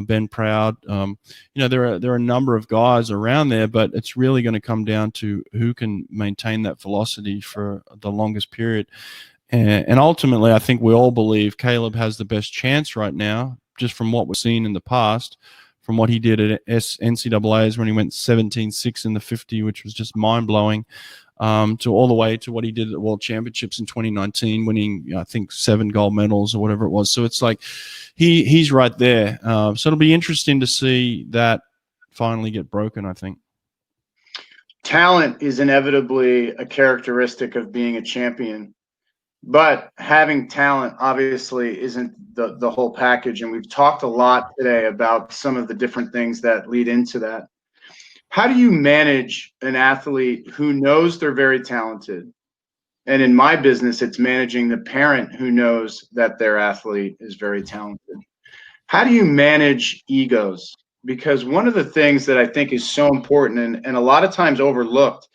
Ben Proud. There are a number of guys around there, but it's really going to come down to who can maintain that velocity for the longest period. And ultimately, I think we all believe Caleb has the best chance right now, just from what we've seen in the past, from what he did at NCAAs when he went 17.6 in the 50, which was just mind-blowing, to all the way to what he did at the World Championships in 2019, winning, I think, 7 gold medals or whatever it was. So it's like he's right there. So it'll be interesting to see that finally get broken, I think. Talent is inevitably a characteristic of being a champion. But having talent obviously isn't the whole package. And we've talked a lot today about some of the different things that lead into that. How do you manage an athlete who knows they're very talented? And in my business, it's managing the parent who knows that their athlete is very talented. How do you manage egos? Because one of the things that I think is so important and a lot of times overlooked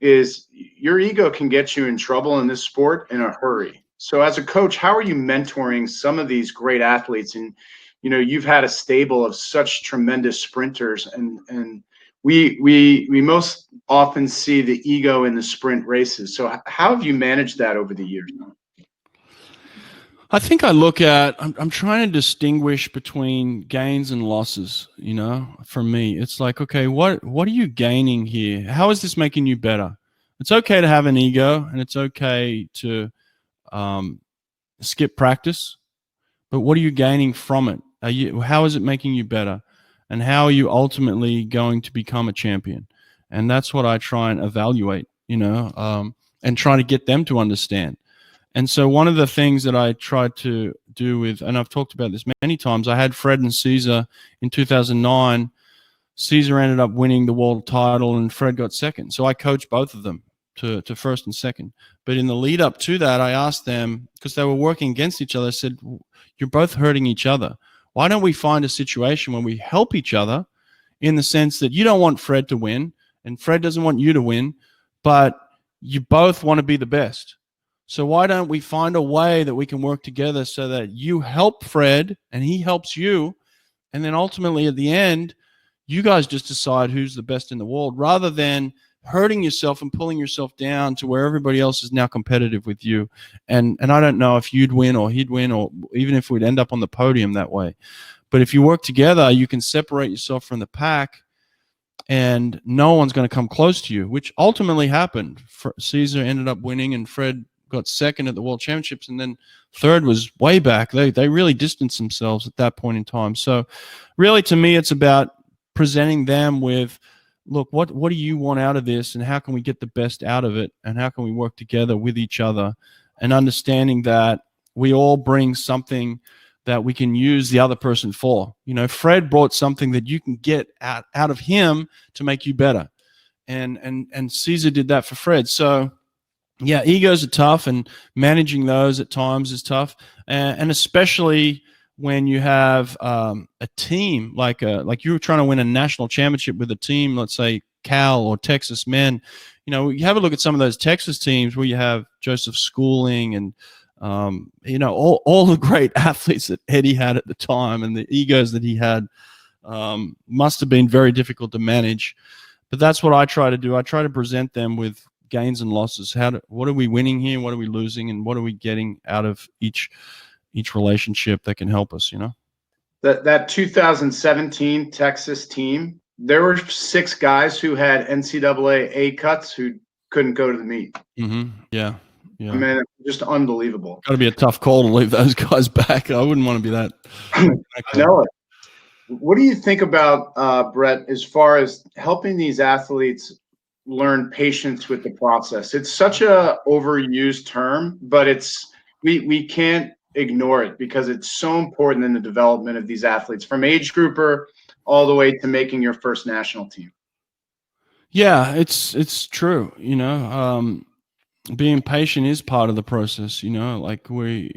is your ego can get you in trouble in this sport in a hurry. So as a coach, how are you mentoring some of these great athletes? And, you've had a stable of such tremendous sprinters, and we most often see the ego in the sprint races. So how have you managed that over the years? I think I look at, I'm trying to distinguish between gains and losses, for me. It's like, okay, what are you gaining here? How is this making you better? It's okay to have an ego, and it's okay to skip practice, but what are you gaining from it? How is it making you better? And how are you ultimately going to become a champion? And that's what I try and evaluate, and try to get them to understand. And so one of the things that I tried to do with, and I've talked about this many times, I had Fred and Cesar in 2009. Cesar ended up winning the world title and Fred got second. So I coached both of them to first and second. But in the lead up to that, I asked them, because they were working against each other, I said, you're both hurting each other. Why don't we find a situation where we help each other, in the sense that you don't want Fred to win and Fred doesn't want you to win, but you both want to be the best. So why don't we find a way that we can work together so that you help Fred and he helps you, and then ultimately at the end, you guys just decide who's the best in the world, rather than hurting yourself and pulling yourself down to where everybody else is now competitive with you. And I don't know if you'd win or he'd win, or even if we'd end up on the podium that way. But if you work together, you can separate yourself from the pack, and no one's going to come close to you, which ultimately happened. Cesar ended up winning, and Fred got second at the World Championships, and then third was way back. They really distanced themselves at that point in time. So really, to me, it's about presenting them with, look, what do you want out of this, and how can we get the best out of it, and how can we work together with each other, and understanding that we all bring something that we can use the other person for. You know, Fred brought something that you can get out of him to make you better. And Cesar did that for Fred. So yeah, egos are tough, and managing those at times is tough. And especially when you have a team like you were trying to win a national championship with a team, let's say Cal or Texas men. You know, you have a look at some of those Texas teams where you have Joseph Schooling and you know, all the great athletes that Eddie had at the time, and the egos that he had must have been very difficult to manage. But that's what I try to do. I try to present them with gains and losses. What are we winning here? What are we losing? And what are we getting out of each relationship that can help us, you know? That 2017 Texas team, there were 6 guys who had NCAA A cuts who couldn't go to the meet. Mm-hmm. Yeah. Yeah. I mean, just unbelievable. Got to be a tough call to leave those guys back. I wouldn't want to be that. I know it. What do you think about, Brett, as far as helping these athletes learn patience with the process? It's such a overused term, but we can't ignore it because it's so important in the development of these athletes, from age grouper all the way to making your first national team. Yeah, it's true. You know, being patient is part of the process, you know, like I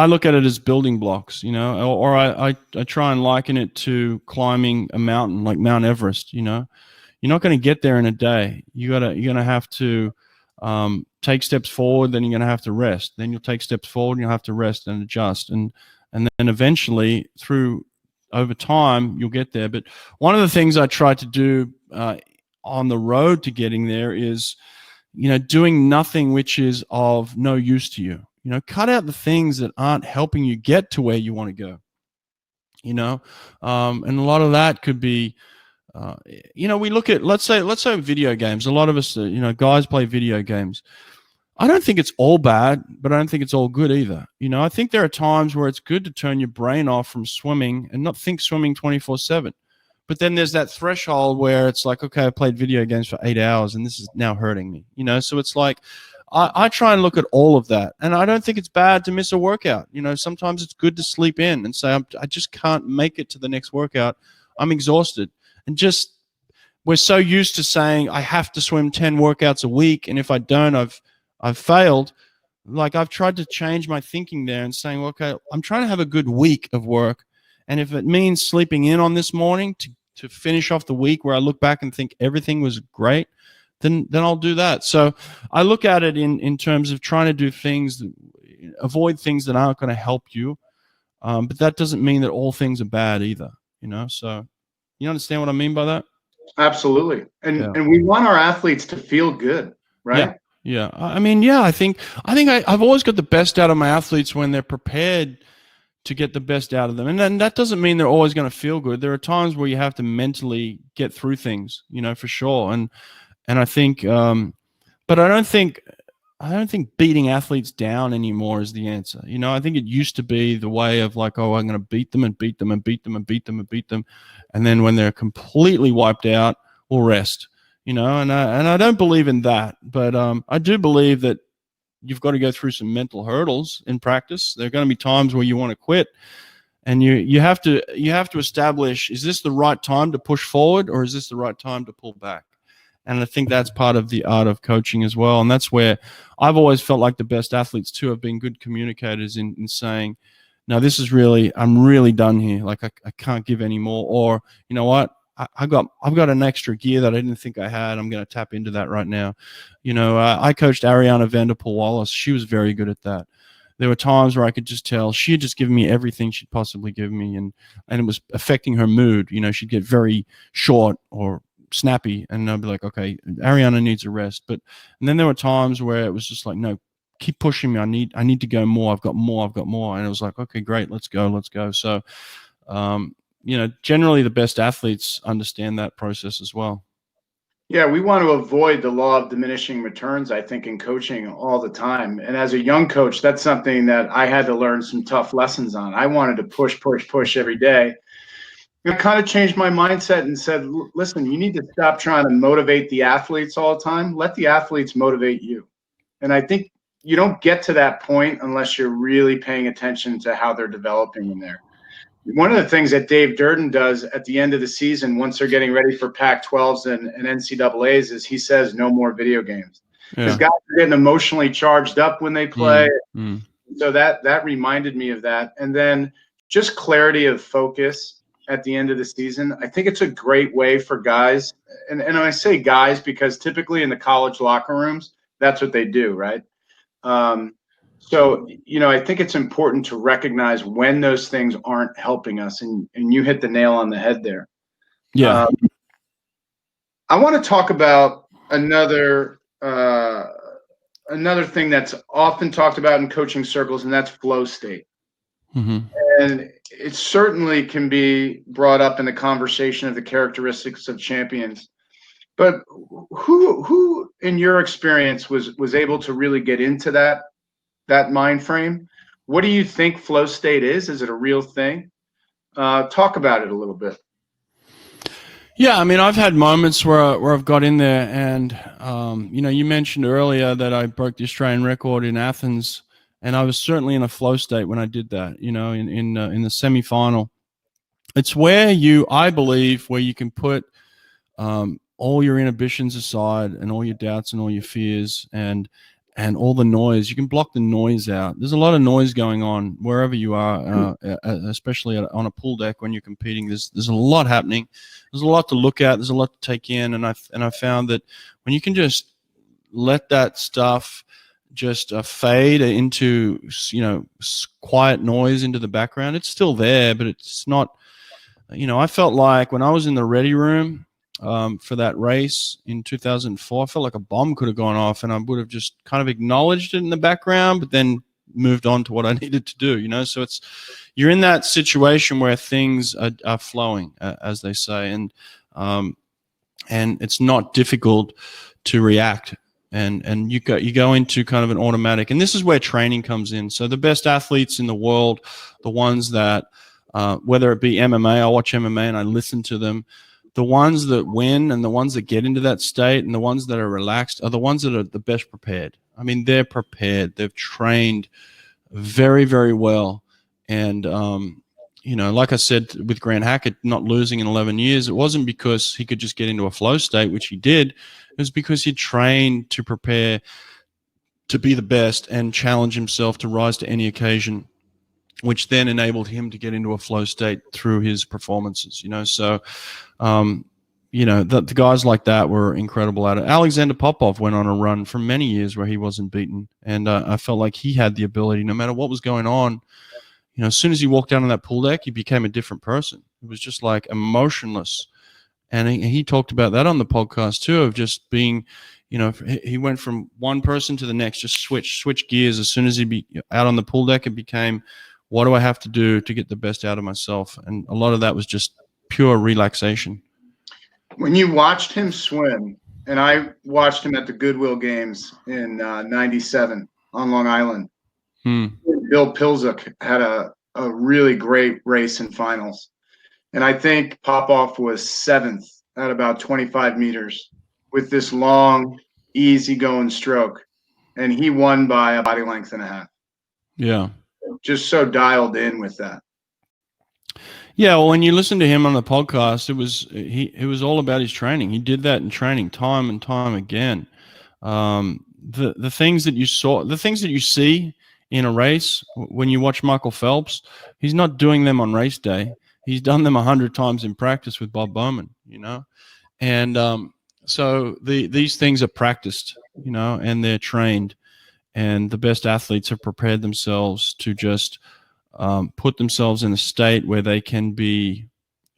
look at it as building blocks, you know, or I try and liken it to climbing a mountain like Mount Everest. You know, you're not going to get there in a day. You're going to have to take steps forward, then you're going to have to rest. Then you'll take steps forward and you'll have to rest and adjust. And then eventually over time, you'll get there. But one of the things I try to do on the road to getting there is, you know, doing nothing which is of no use to you. You know, cut out the things that aren't helping you get to where you want to go. You know, and a lot of that could be, you know, we look at, let's say video games. A lot of us, you know, guys play video games. I don't think it's all bad, but I don't think it's all good either. You know, I think there are times where it's good to turn your brain off from swimming and not think swimming 24/7. But then there's that threshold where it's like, okay, I played video games for 8 hours and this is now hurting me, you know? So it's like, I try and look at all of that. And I don't think it's bad to miss a workout. You know, sometimes it's good to sleep in and say, I just can't make it to the next workout. I'm exhausted. And just, we're so used to saying, I have to swim 10 workouts a week. And if I don't, I've failed. Like, I've tried to change my thinking there and saying, well, okay, I'm trying to have a good week of work. And if it means sleeping in on this morning to finish off the week where I look back and think everything was great, then I'll do that. So I look at it in terms of trying to do things, avoid things that aren't going to help you. But that doesn't mean that all things are bad either, you know? So you understand what I mean by that? Absolutely. And we want our athletes to feel good, right? Yeah. I mean, yeah, I think I've always got the best out of my athletes when they're prepared to get the best out of them. And then that doesn't mean they're always going to feel good. There are times where you have to mentally get through things, you know, for sure. And I think, but I don't think beating athletes down anymore is the answer. You know, I think it used to be the way of like, oh, I'm going to beat them and beat them and beat them and beat them and beat them. And then when they're completely wiped out, we'll rest, you know, and I don't believe in that, but I do believe that you've got to go through some mental hurdles in practice. There are going to be times where you want to quit, and you have to establish, is this the right time to push forward, or is this the right time to pull back? And I think that's part of the art of coaching as well. And that's where I've always felt like the best athletes too have been good communicators in saying, no, I'm really done here. Like I can't give any more. Or, you know what? I've got an extra gear that I didn't think I had. I'm going to tap into that right now. I coached Ariana Vanderpool Wallace. She was very good at that. There were times where I could just tell she had just given me everything she'd possibly give me, and it was affecting her mood. She'd get very short or snappy, and I'd be like, okay, Ariana needs a rest. And then there were times where it was just like, no, keep pushing me. I need to go more. I've got more. And it was like, okay, great, let's go. So, generally the best athletes understand that process as well. Yeah, we want to avoid the law of diminishing returns, I think, in coaching all the time. And as a young coach, that's something that I had to learn some tough lessons on. I wanted to push every day. I kind of changed my mindset and said, listen, you need to stop trying to motivate the athletes all the time. Let the athletes motivate you. And I think you don't get to that point unless you're really paying attention to how they're developing in there. One of the things that Dave Durden does at the end of the season, once they're getting ready for Pac-12s and NCAAs, is he says no more video games. Because guys are getting emotionally charged up when they play. So that reminded me of that. And then just clarity of focus at the end of the season. I think it's a great way for guys. And I say guys because typically in the college locker rooms, that's what they do, right? So, I think it's important to recognize when those things aren't helping us, and you hit the nail on the head there. Yeah. I want to talk about another thing that's often talked about in coaching circles, and that's flow state. Mm-hmm. And it certainly can be brought up in the conversation of the characteristics of champions. But who in your experience was able to really get into that mind frame? What do you think flow state is? Is it a real thing? Talk about it a little bit. Yeah, I mean, I've had moments where I've got in there, and you mentioned earlier that I broke the Australian record in Athens, and I was certainly in a flow state when I did that. In the semifinal, it's where I believe you can put all your inhibitions aside and all your doubts and all your fears and all the noise. You can block the noise out. There's a lot of noise going on wherever you are, especially on a pool deck when you're competing. There's a lot happening. There's a lot to look at. There's a lot to take in. And I found that when you can just let that stuff just fade into, quiet noise into the background, it's still there, but it's not, I felt like when I was in the ready room, for that race in 2004, I felt like a bomb could have gone off, and I would have just kind of acknowledged it in the background, but then moved on to what I needed to do. So you're in that situation where things are flowing, as they say, and it's not difficult to react, and you go into kind of an automatic, and this is where training comes in. So the best athletes in the world, the ones that whether it be MMA, I watch MMA and I listen to them. The ones that win and the ones that get into that state and the ones that are relaxed are the ones that are the best prepared. I mean, they're prepared. They've trained very, very well. And, like I said, with Grant Hackett not losing in 11 years, it wasn't because he could just get into a flow state, which he did. It was because he trained to prepare to be the best and challenge himself to rise to any occasion, which then enabled him to get into a flow state through his performances, So, the guys like that were incredible at it. Alexander Popov went on a run for many years where he wasn't beaten. And I felt like he had the ability, no matter what was going on, as soon as he walked down on that pool deck, he became a different person. It was just like emotionless. And he talked about that on the podcast too, of just being, he went from one person to the next, just switch gears. As soon as he'd be out on the pool deck, it became, what do I have to do to get the best out of myself? And a lot of that was just pure relaxation. When you watched him swim, and I watched him at the Goodwill Games in 97 on Long Island, Bill Pilzuk had a really great race in finals. And I think Popov was 7th at about 25 meters with this long, easy-going stroke. And he won by a body length and a half. Yeah. Just so dialed in with that. Yeah, well, when you listen to him on the podcast, it was all about his training. He did that in training time and time again. The things that you saw, the things that you see in a race. When you watch Michael Phelps, he's not doing them on race day. He's done them 100 times in practice with Bob Bowman, and so these things are practiced, and they're trained, and the best athletes have prepared themselves to just put themselves in a state where they can be,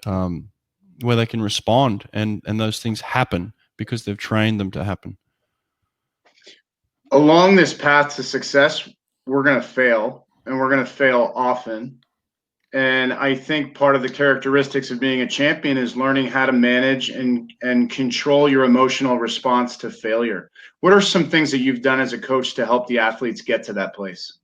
where they can respond, and those things happen because they've trained them to happen. Along this path to success, we're going to fail, and we're going to fail often. And I think part of the characteristics of being a champion is learning how to manage and control your emotional response to failure. What are some things that you've done as a coach to help the athletes get to that place?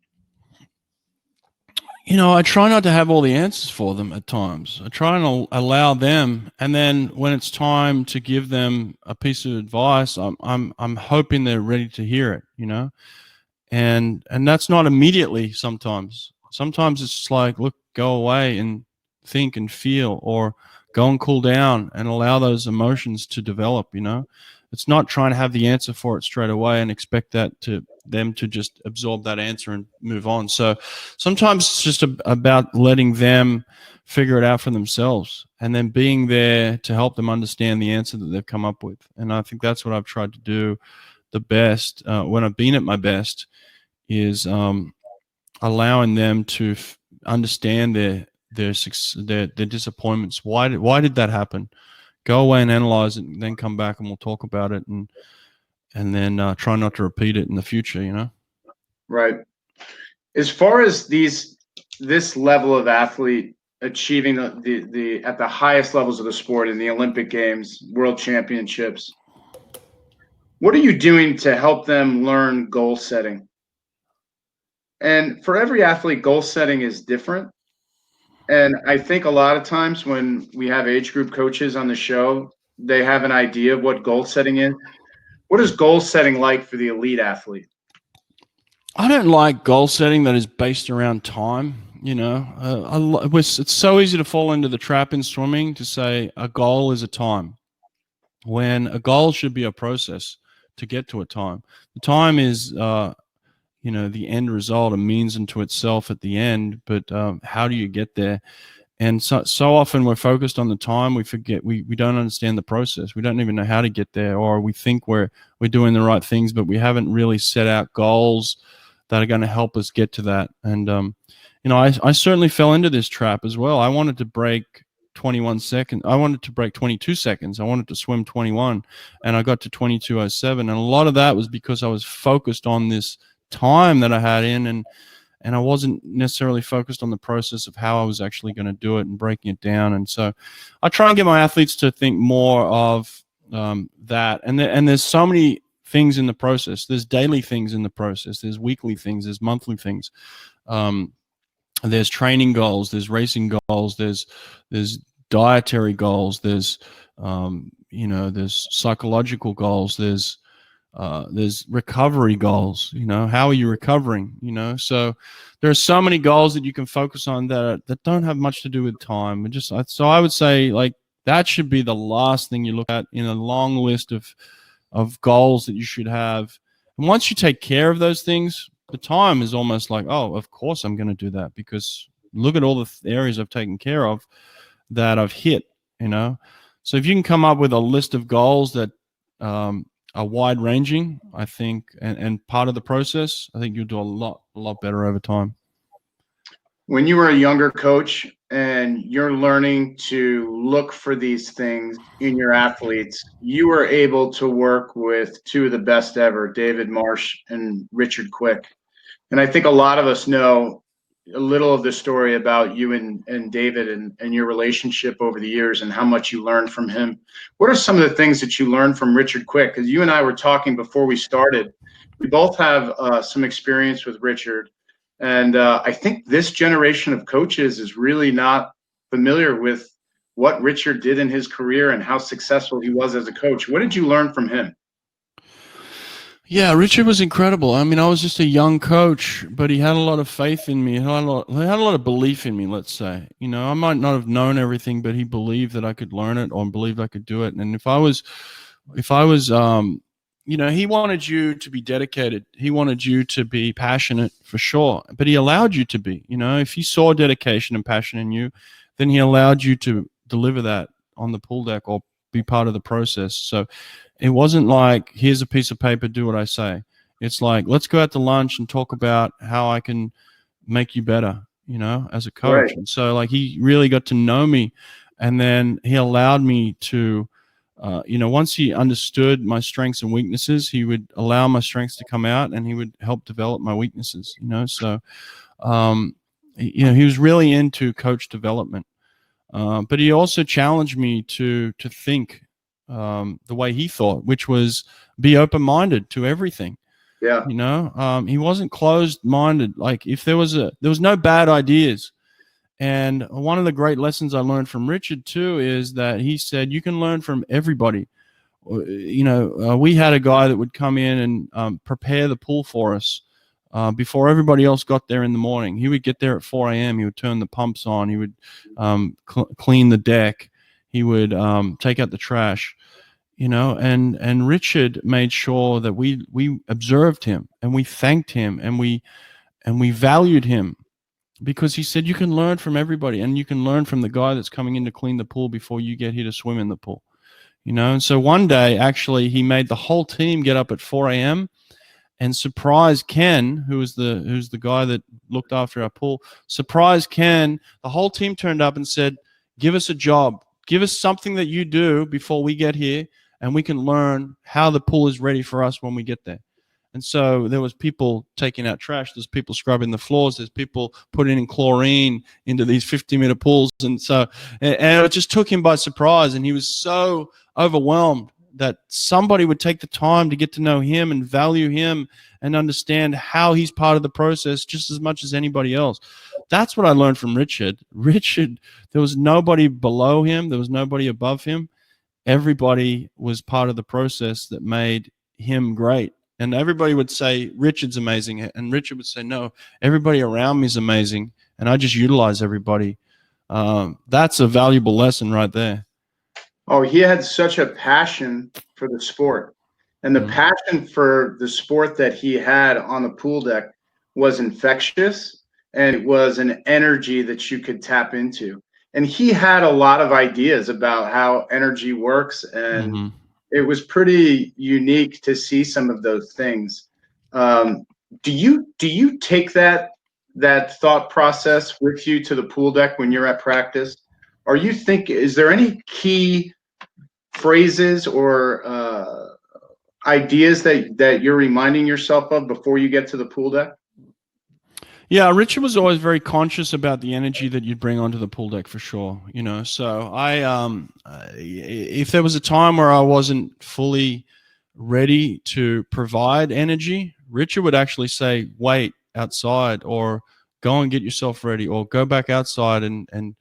I try not to have all the answers for them at times. I try and allow them, and then when it's time to give them a piece of advice, I'm hoping they're ready to hear it, and that's not immediately sometimes. Sometimes it's just like, look, go away and think and feel, or go and cool down and allow those emotions to develop. It's not trying to have the answer for it straight away and expect them to just absorb that answer and move on. So sometimes it's just about letting them figure it out for themselves, and then being there to help them understand the answer that they've come up with. And I think that's what I've tried to do the best when I've been at my best, is allowing them to understand their disappointments. Why did that happen? Go away and analyze it, and then come back and we'll talk about it, and then try not to repeat it in the future. Right. As far as this level of athlete achieving the at the highest levels of the sport, in the Olympic Games, World Championships, what are you doing to help them learn goal setting? And for every athlete, goal setting is different. And I think a lot of times when we have age group coaches on the show, they have an idea of what goal setting is. What is goal setting like for the elite athlete? I don't like goal setting that is based around time. It's so easy to fall into the trap in swimming to say a goal is a time, when a goal should be a process to get to a time. The time is the end result, a means unto itself at the end, but how do you get there? And so often we're focused on the time, we forget, we don't understand the process. We don't even know how to get there, or we think we're doing the right things, but we haven't really set out goals that are going to help us get to that. And I certainly fell into this trap as well. I wanted to break 21 seconds. I wanted to break 22 seconds. I wanted to swim 21, and I got to 22:07. And a lot of that was because I was focused on this time that I had and I wasn't necessarily focused on the process of how I was actually going to do it and breaking it down. And so I try and get my athletes to think more of that. And there's so many things in the process. There's daily things in the process. There's weekly things. There's monthly things. There's training goals. There's racing goals. There's dietary goals. There's there's psychological goals. There's recovery goals. How are you recovering? So there are so many goals that you can focus on that don't have much to do with time. So I would say, like, that should be the last thing you look at in a long list of goals that you should have. And once you take care of those things, the time is almost like, oh, of course I'm going to do that, because look at all the areas I've taken care of that I've hit. So if you can come up with a list of goals that are wide ranging, I think, and part of the process, I think you'll do a lot better over time. When you were a younger coach and you're learning to look for these things in your athletes, you were able to work with two of the best ever, David Marsh and Richard Quick. And I think a lot of us know a little of the story about you and David and your relationship over the years and how much you learned from him. What are some of the things that you learned from Richard Quick? Because you and I were talking before we started. We both have some experience with Richard. And I think this generation of coaches is really not familiar with what Richard did in his career and how successful he was as a coach. What did you learn from him? Yeah, Richard was incredible. I mean, I was just a young coach, but he had a lot of faith in me. He had a lot of belief in me, let's say. I might not have known everything, but he believed that I could learn it, or believed I could do it. And if I was he wanted you to be dedicated. He wanted you to be passionate for sure, but he allowed you to be. If he saw dedication and passion in you, then he allowed you to deliver that on the pool deck or be part of the process. So it wasn't like, here's a piece of paper, do what I say. It's like, let's go out to lunch and talk about how I can make you better, as a coach. Right. And so like he really got to know me, and then he allowed me to, once he understood my strengths and weaknesses, he would allow my strengths to come out and he would help develop my weaknesses, So, he was really into coach development. But he also challenged me to think the way he thought, which was be open-minded to everything. Yeah. He wasn't closed-minded. Like if there was no bad ideas. And one of the great lessons I learned from Richard too is that he said you can learn from everybody. We had a guy that would come in and prepare the pool for us before everybody else got there in the morning. He would get there at 4 a.m. He would turn the pumps on. He would clean the deck. He would take out the trash. And Richard made sure that we observed him and we thanked him and we valued him, because he said you can learn from everybody, and you can learn from the guy that's coming in to clean the pool before you get here to swim in the pool. And so one day, actually, he made the whole team get up at 4 a.m. and surprise Ken, who's the guy that looked after our pool. Surprise Ken, the whole team turned up and said, give us a job. Give us something that you do before we get here, and we can learn how the pool is ready for us when we get there. And so there was people taking out trash. There's people scrubbing the floors. There's people putting in chlorine into these 50-meter pools. And so, and it just took him by surprise. And he was so overwhelmed that somebody would take the time to get to know him and value him and understand how he's part of the process just as much as anybody else. That's what I learned from Richard. Richard, there was nobody below him. There was nobody above him. Everybody was part of the process that made him great. And everybody would say, Richard's amazing. And Richard would say, no, everybody around me is amazing. And I just utilize everybody. That's a valuable lesson right there. Oh, he had such a passion for the sport. And the passion for the sport that he had on the pool deck was infectious, and it was an energy that you could tap into. And he had a lot of ideas about how energy works, and it was pretty unique to see some of those things. Do you take that thought process with you to the pool deck when you're at practice? Or is there any key phrases or ideas that you're reminding yourself of before you get to the pool deck? Yeah, Richard was always very conscious about the energy that you'd bring onto the pool deck for sure. So if there was a time where I wasn't fully ready to provide energy, Richard would actually say, wait outside, or go and get yourself ready, or go back outside and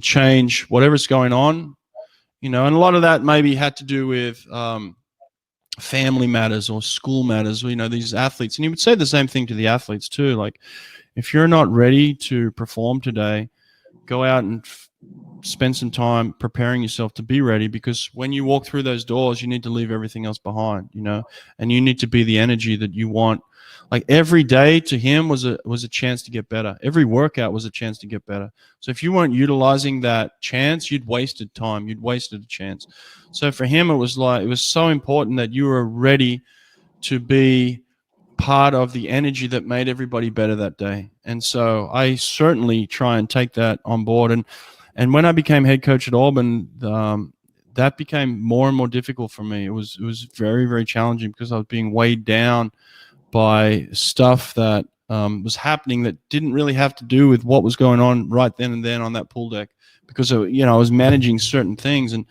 change whatever's going on. And a lot of that maybe had to do with family matters or school matters, these athletes. And he would say the same thing to the athletes too. Like, if you're not ready to perform today, go out and spend some time preparing yourself to be ready, because when you walk through those doors, you need to leave everything else behind, and you need to be the energy that you want. Like every day to him was a chance to get better. Every workout was a chance to get better. So if you weren't utilizing that chance, you'd wasted time. You'd wasted a chance. So for him, it was so important that you were ready to be part of the energy that made everybody better that day. And so I certainly try and take that on board. And when I became head coach at Auburn, that became more and more difficult for me. It was very, very challenging, because I was being weighed down by stuff that was happening that didn't really have to do with what was going on right then and then on that pool deck, because I was managing certain things, and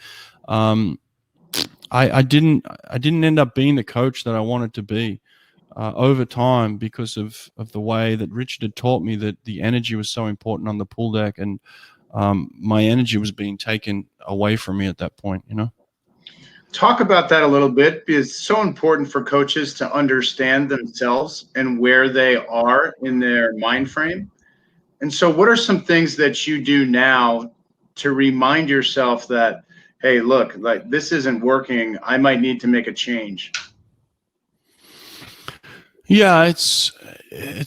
I didn't end up being the coach that I wanted to be over time, because of the way that Richard had taught me that the energy was so important on the pool deck, and my energy was being taken away from me at that point. Talk about that a little bit, because it's so important for coaches to understand themselves and where they are in their mind frame. And so what are some things that you do now to remind yourself that, hey, look, like this isn't working, I might need to make a change? Yeah, it's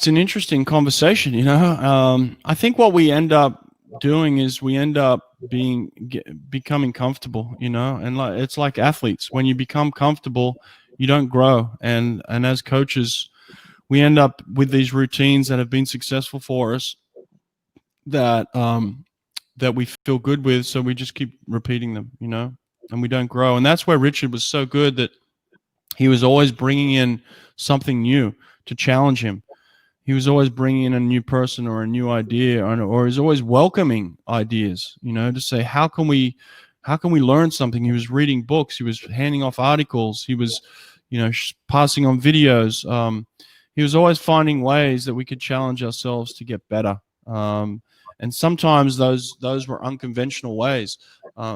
an interesting conversation, you know. I think what we end up doing is we end up becoming comfortable, you know, and like it's like athletes. When you become comfortable, you don't grow, and as coaches, we end up with these routines that have been successful for us that we feel good with, so we just keep repeating them, you know, and we don't grow. And that's where Richard was so good, that he was always bringing in something new to challenge him. He was always bringing in a new person or a new idea, or he's always welcoming ideas, you know, to say, how can we learn something? He was reading books. He was handing off articles. He was, you know, passing on videos. He was always finding ways that we could challenge ourselves to get better. And sometimes those were unconventional ways.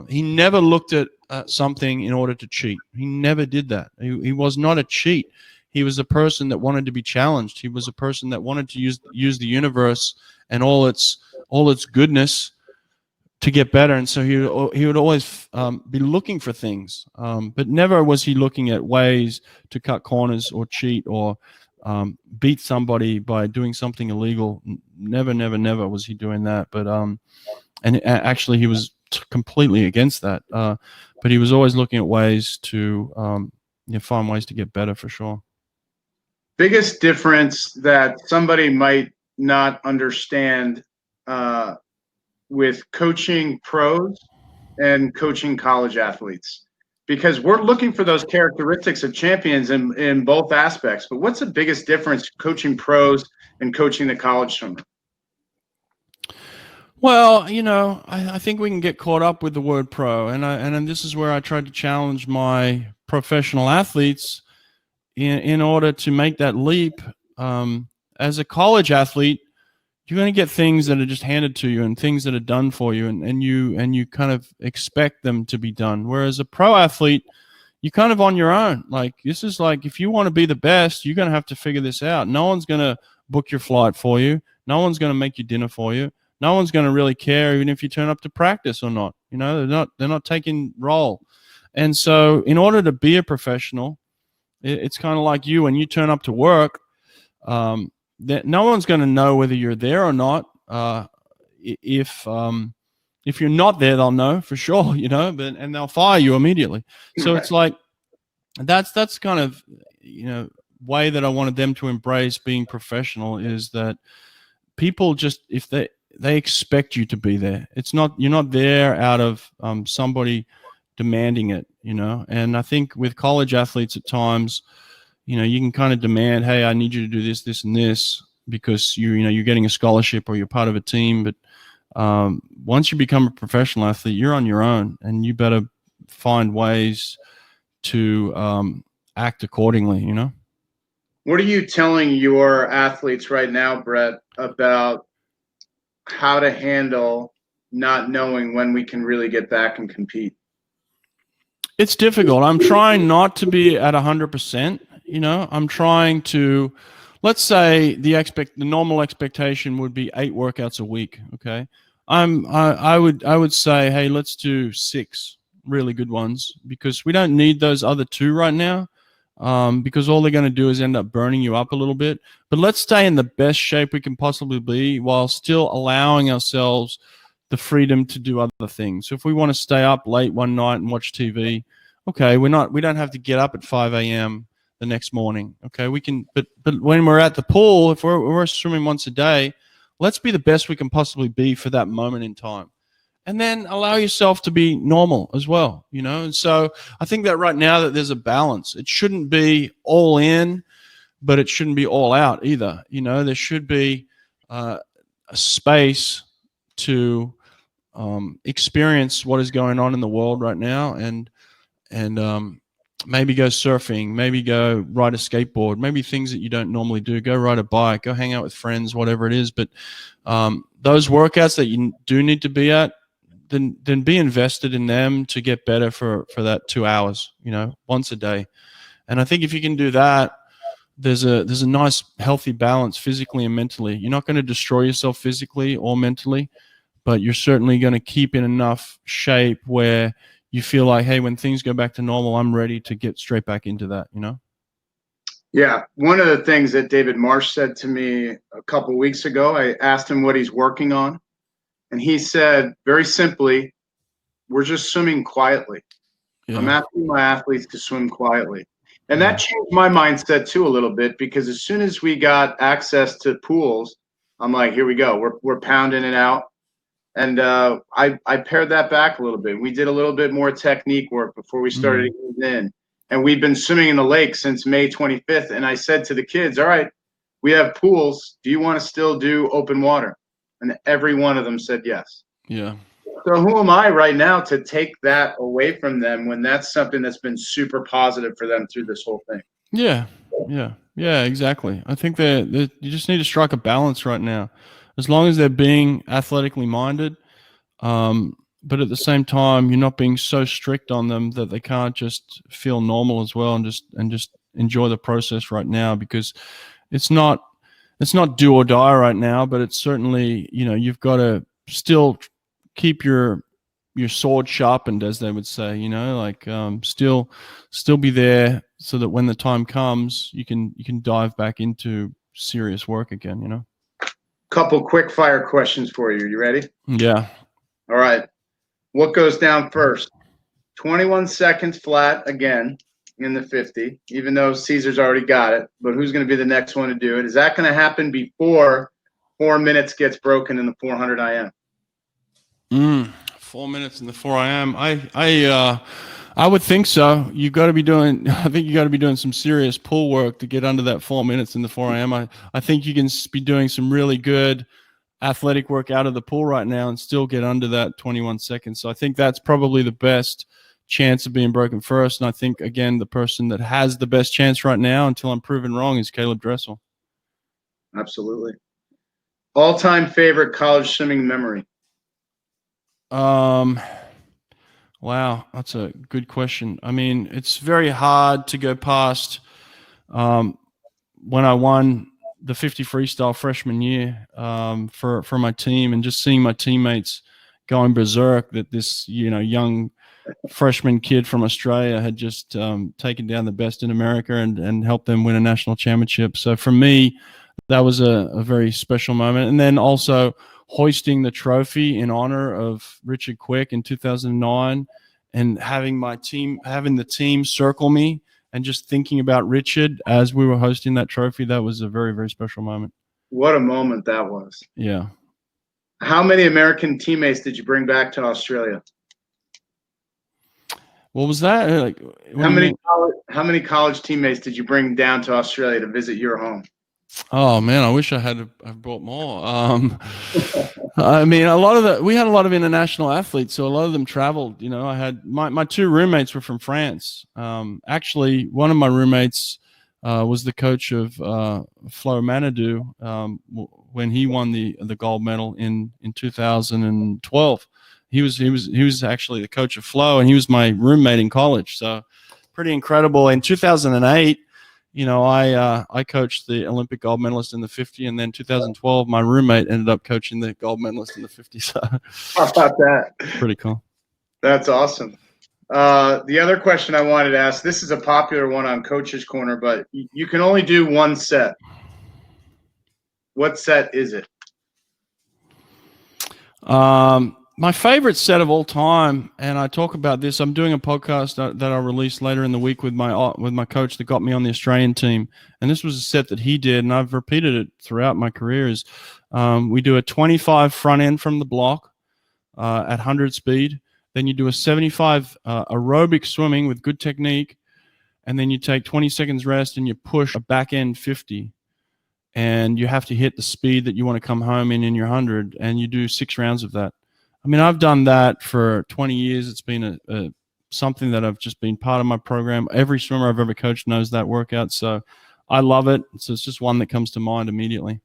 He never looked at something in order to cheat. He never did that. He was not a cheat. He was a person that wanted to be challenged. He was a person that wanted to use the universe and all its goodness to get better. And so he would always be looking for things, but never was he looking at ways to cut corners or cheat or beat somebody by doing something illegal. Never was he doing that. But and actually he was completely against that. But he was always looking at ways to find ways to get better, for sure. Biggest difference that somebody might not understand with coaching pros and coaching college athletes, because we're looking for those characteristics of champions in both aspects. But what's the biggest difference coaching pros and coaching the college swimmer? Well, you know, I think we can get caught up with the word pro, and this is where I tried to challenge my professional athletes in order to make that leap. As a college athlete, you're going to get things that are just handed to you and things that are done for you, and you kind of expect them to be done. Whereas a pro athlete, you're kind of on your own. Like, this is like, if you want to be the best, you're going to have to figure this out. No one's going to book your flight for you. No one's going to make your dinner for you. No one's going to really care even if you turn up to practice or not. You know, they're not taking role. And so in order to be a professional, it's kind of like you when you turn up to work, that no one's going to know whether you're there or not. If you're not there, they'll know for sure, you know, and they'll fire you immediately. So it's like, that's kind of, you know, way that I wanted them to embrace being professional, is that people just, if they expect you to be there. You're not there out of somebody demanding it, you know. And I think with college athletes at times, you know, you can kind of demand, hey, I need you to do this, this, and this, because you're getting a scholarship or you're part of a team. But once you become a professional athlete, you're on your own, and you better find ways to act accordingly, you know. What are you telling your athletes right now, Brett, about how to handle not knowing when we can really get back and compete? It's difficult. I'm trying not to be at 100%. You know, I'm trying to, let's say the normal expectation would be 8 workouts a week. Okay. I would say, hey, let's do 6 really good ones, because we don't need those other 2 right now. Because all they're going to do is end up burning you up a little bit. But let's stay in the best shape we can possibly be while still allowing ourselves the freedom to do other things. So if we want to stay up late one night and watch TV, okay, we don't have to get up at 5 a.m. the next morning. Okay, we can, but when we're at the pool, if we're swimming once a day, let's be the best we can possibly be for that moment in time. And then allow yourself to be normal as well, you know? And so I think that right now that there's a balance. It shouldn't be all in, but it shouldn't be all out either. You know, there should be a space to experience what is going on in the world right now, and maybe go surfing, maybe go ride a skateboard, maybe things that you don't normally do. Go ride a bike, go hang out with friends, whatever it is. But those workouts that you do need to be at, then be invested in them to get better for that 2 hours, you know, once a day. And I think if you can do that, there's a nice healthy balance physically and mentally. You're not going to destroy yourself physically or mentally, but you're certainly going to keep in enough shape where you feel like, hey, when things go back to normal, I'm ready to get straight back into that, you know? Yeah. One of the things that David Marsh said to me a couple of weeks ago, I asked him what he's working on. And he said, very simply, we're just swimming quietly. I'm Yeah. asking my athletes to swim quietly. And Yeah. that changed my mindset too a little bit, because as soon as we got access to pools, I'm like, here we go. We're pounding it out. And I pared that back a little bit. We did a little bit more technique work before we started Mm. getting in. And we've been swimming in the lake since May 25th. And I said to the kids, all right, we have pools. Do you want to still do open water? And every one of them said yes. Yeah. So who am I right now to take that away from them when that's something that's been super positive for them through this whole thing? Yeah. Yeah. Yeah, exactly. I think that you just need to strike a balance right now. As long as they're being athletically minded, but at the same time, you're not being so strict on them that they can't just feel normal as well, and just enjoy the process right now, because it's not do or die right now, but it's certainly, you've got to still keep your sword sharpened, as they would say, like, still be there so that when the time comes, you can dive back into serious work again. Couple quick fire questions for you. You ready? Yeah. All right. What goes down first? 21 seconds flat again in the 50, even though Cesar's already got it. But who's going to be the next one to do it? Is that going to happen before 4 minutes gets broken in the 400 IM? 4 minutes in the 4 IM. I would think so. You've got to be doing. I think you got to be doing some serious pull work to get under that 4 minutes in the 4 IM. I think you can be doing some really good athletic work out of the pool right now and still get under that 21 seconds. So I think that's probably the best chance of being broken first. And I think, again, the person that has the best chance right now, until I'm proven wrong, is Caleb Dressel. Absolutely. All-time favorite college swimming memory? Wow, that's a good question. I mean, it's very hard to go past when I won the 50 freestyle freshman year for my team, and just seeing my teammates going berserk that this young freshman kid from Australia had just taken down the best in America and helped them win a national championship. So for me, that was a very special moment. And then also hoisting the trophy in honor of Richard Quick in 2009, and having the team circle me, and just thinking about Richard as we were hosting that trophy, that was a very, very special moment. What a moment that was. Yeah. How many American teammates did you bring back to Australia? What was that? Like, how many college teammates did you bring down to Australia to visit your home? Oh man, I wish I had brought more. I mean, we had a lot of international athletes, so a lot of them traveled. I had my two roommates were from France. Actually, one of my roommates was the coach of Flo Manadou when he won the gold medal in 2012. He was actually the coach of Flo, and he was my roommate in college. So pretty incredible. In 2008. I coached the Olympic gold medalist in the 50, and then 2012, my roommate ended up coaching the gold medalist in the 50. So how about that? Pretty cool. That's awesome. The other question I wanted to ask, this is a popular one on Coach's Corner, but you can only do one set. What set is it? My favorite set of all time, and I talk about this. I'm doing a podcast that I'll release later in the week with my coach that got me on the Australian team, and this was a set that he did, and I've repeated it throughout my career. Is we do a 25 front end from the block at 100 speed, then you do a 75 aerobic swimming with good technique, and then you take 20 seconds rest and you push a back end 50, and you have to hit the speed that you want to come home in your 100, and you do 6 rounds of that. I mean, I've done that for 20 years. It's been something that I've just been part of my program. Every swimmer I've ever coached knows that workout, so I love it. So it's just one that comes to mind immediately.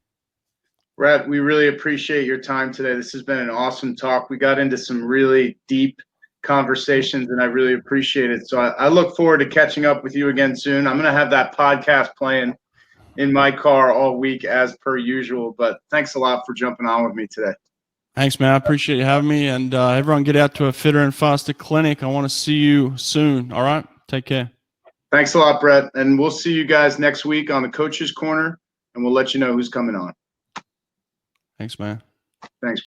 Brett, we really appreciate your time today. This has been an awesome talk. We got into some really deep conversations, and I really appreciate it. So I look forward to catching up with you again soon. I'm going to have that podcast playing in my car all week as per usual, but thanks a lot for jumping on with me today. Thanks, man. I appreciate you having me. And everyone get out to a Fitter and Faster clinic. I want to see you soon. All right? Take care. Thanks a lot, Brett. And we'll see you guys next week on the Coach's Corner, and we'll let you know who's coming on. Thanks, man. Thanks.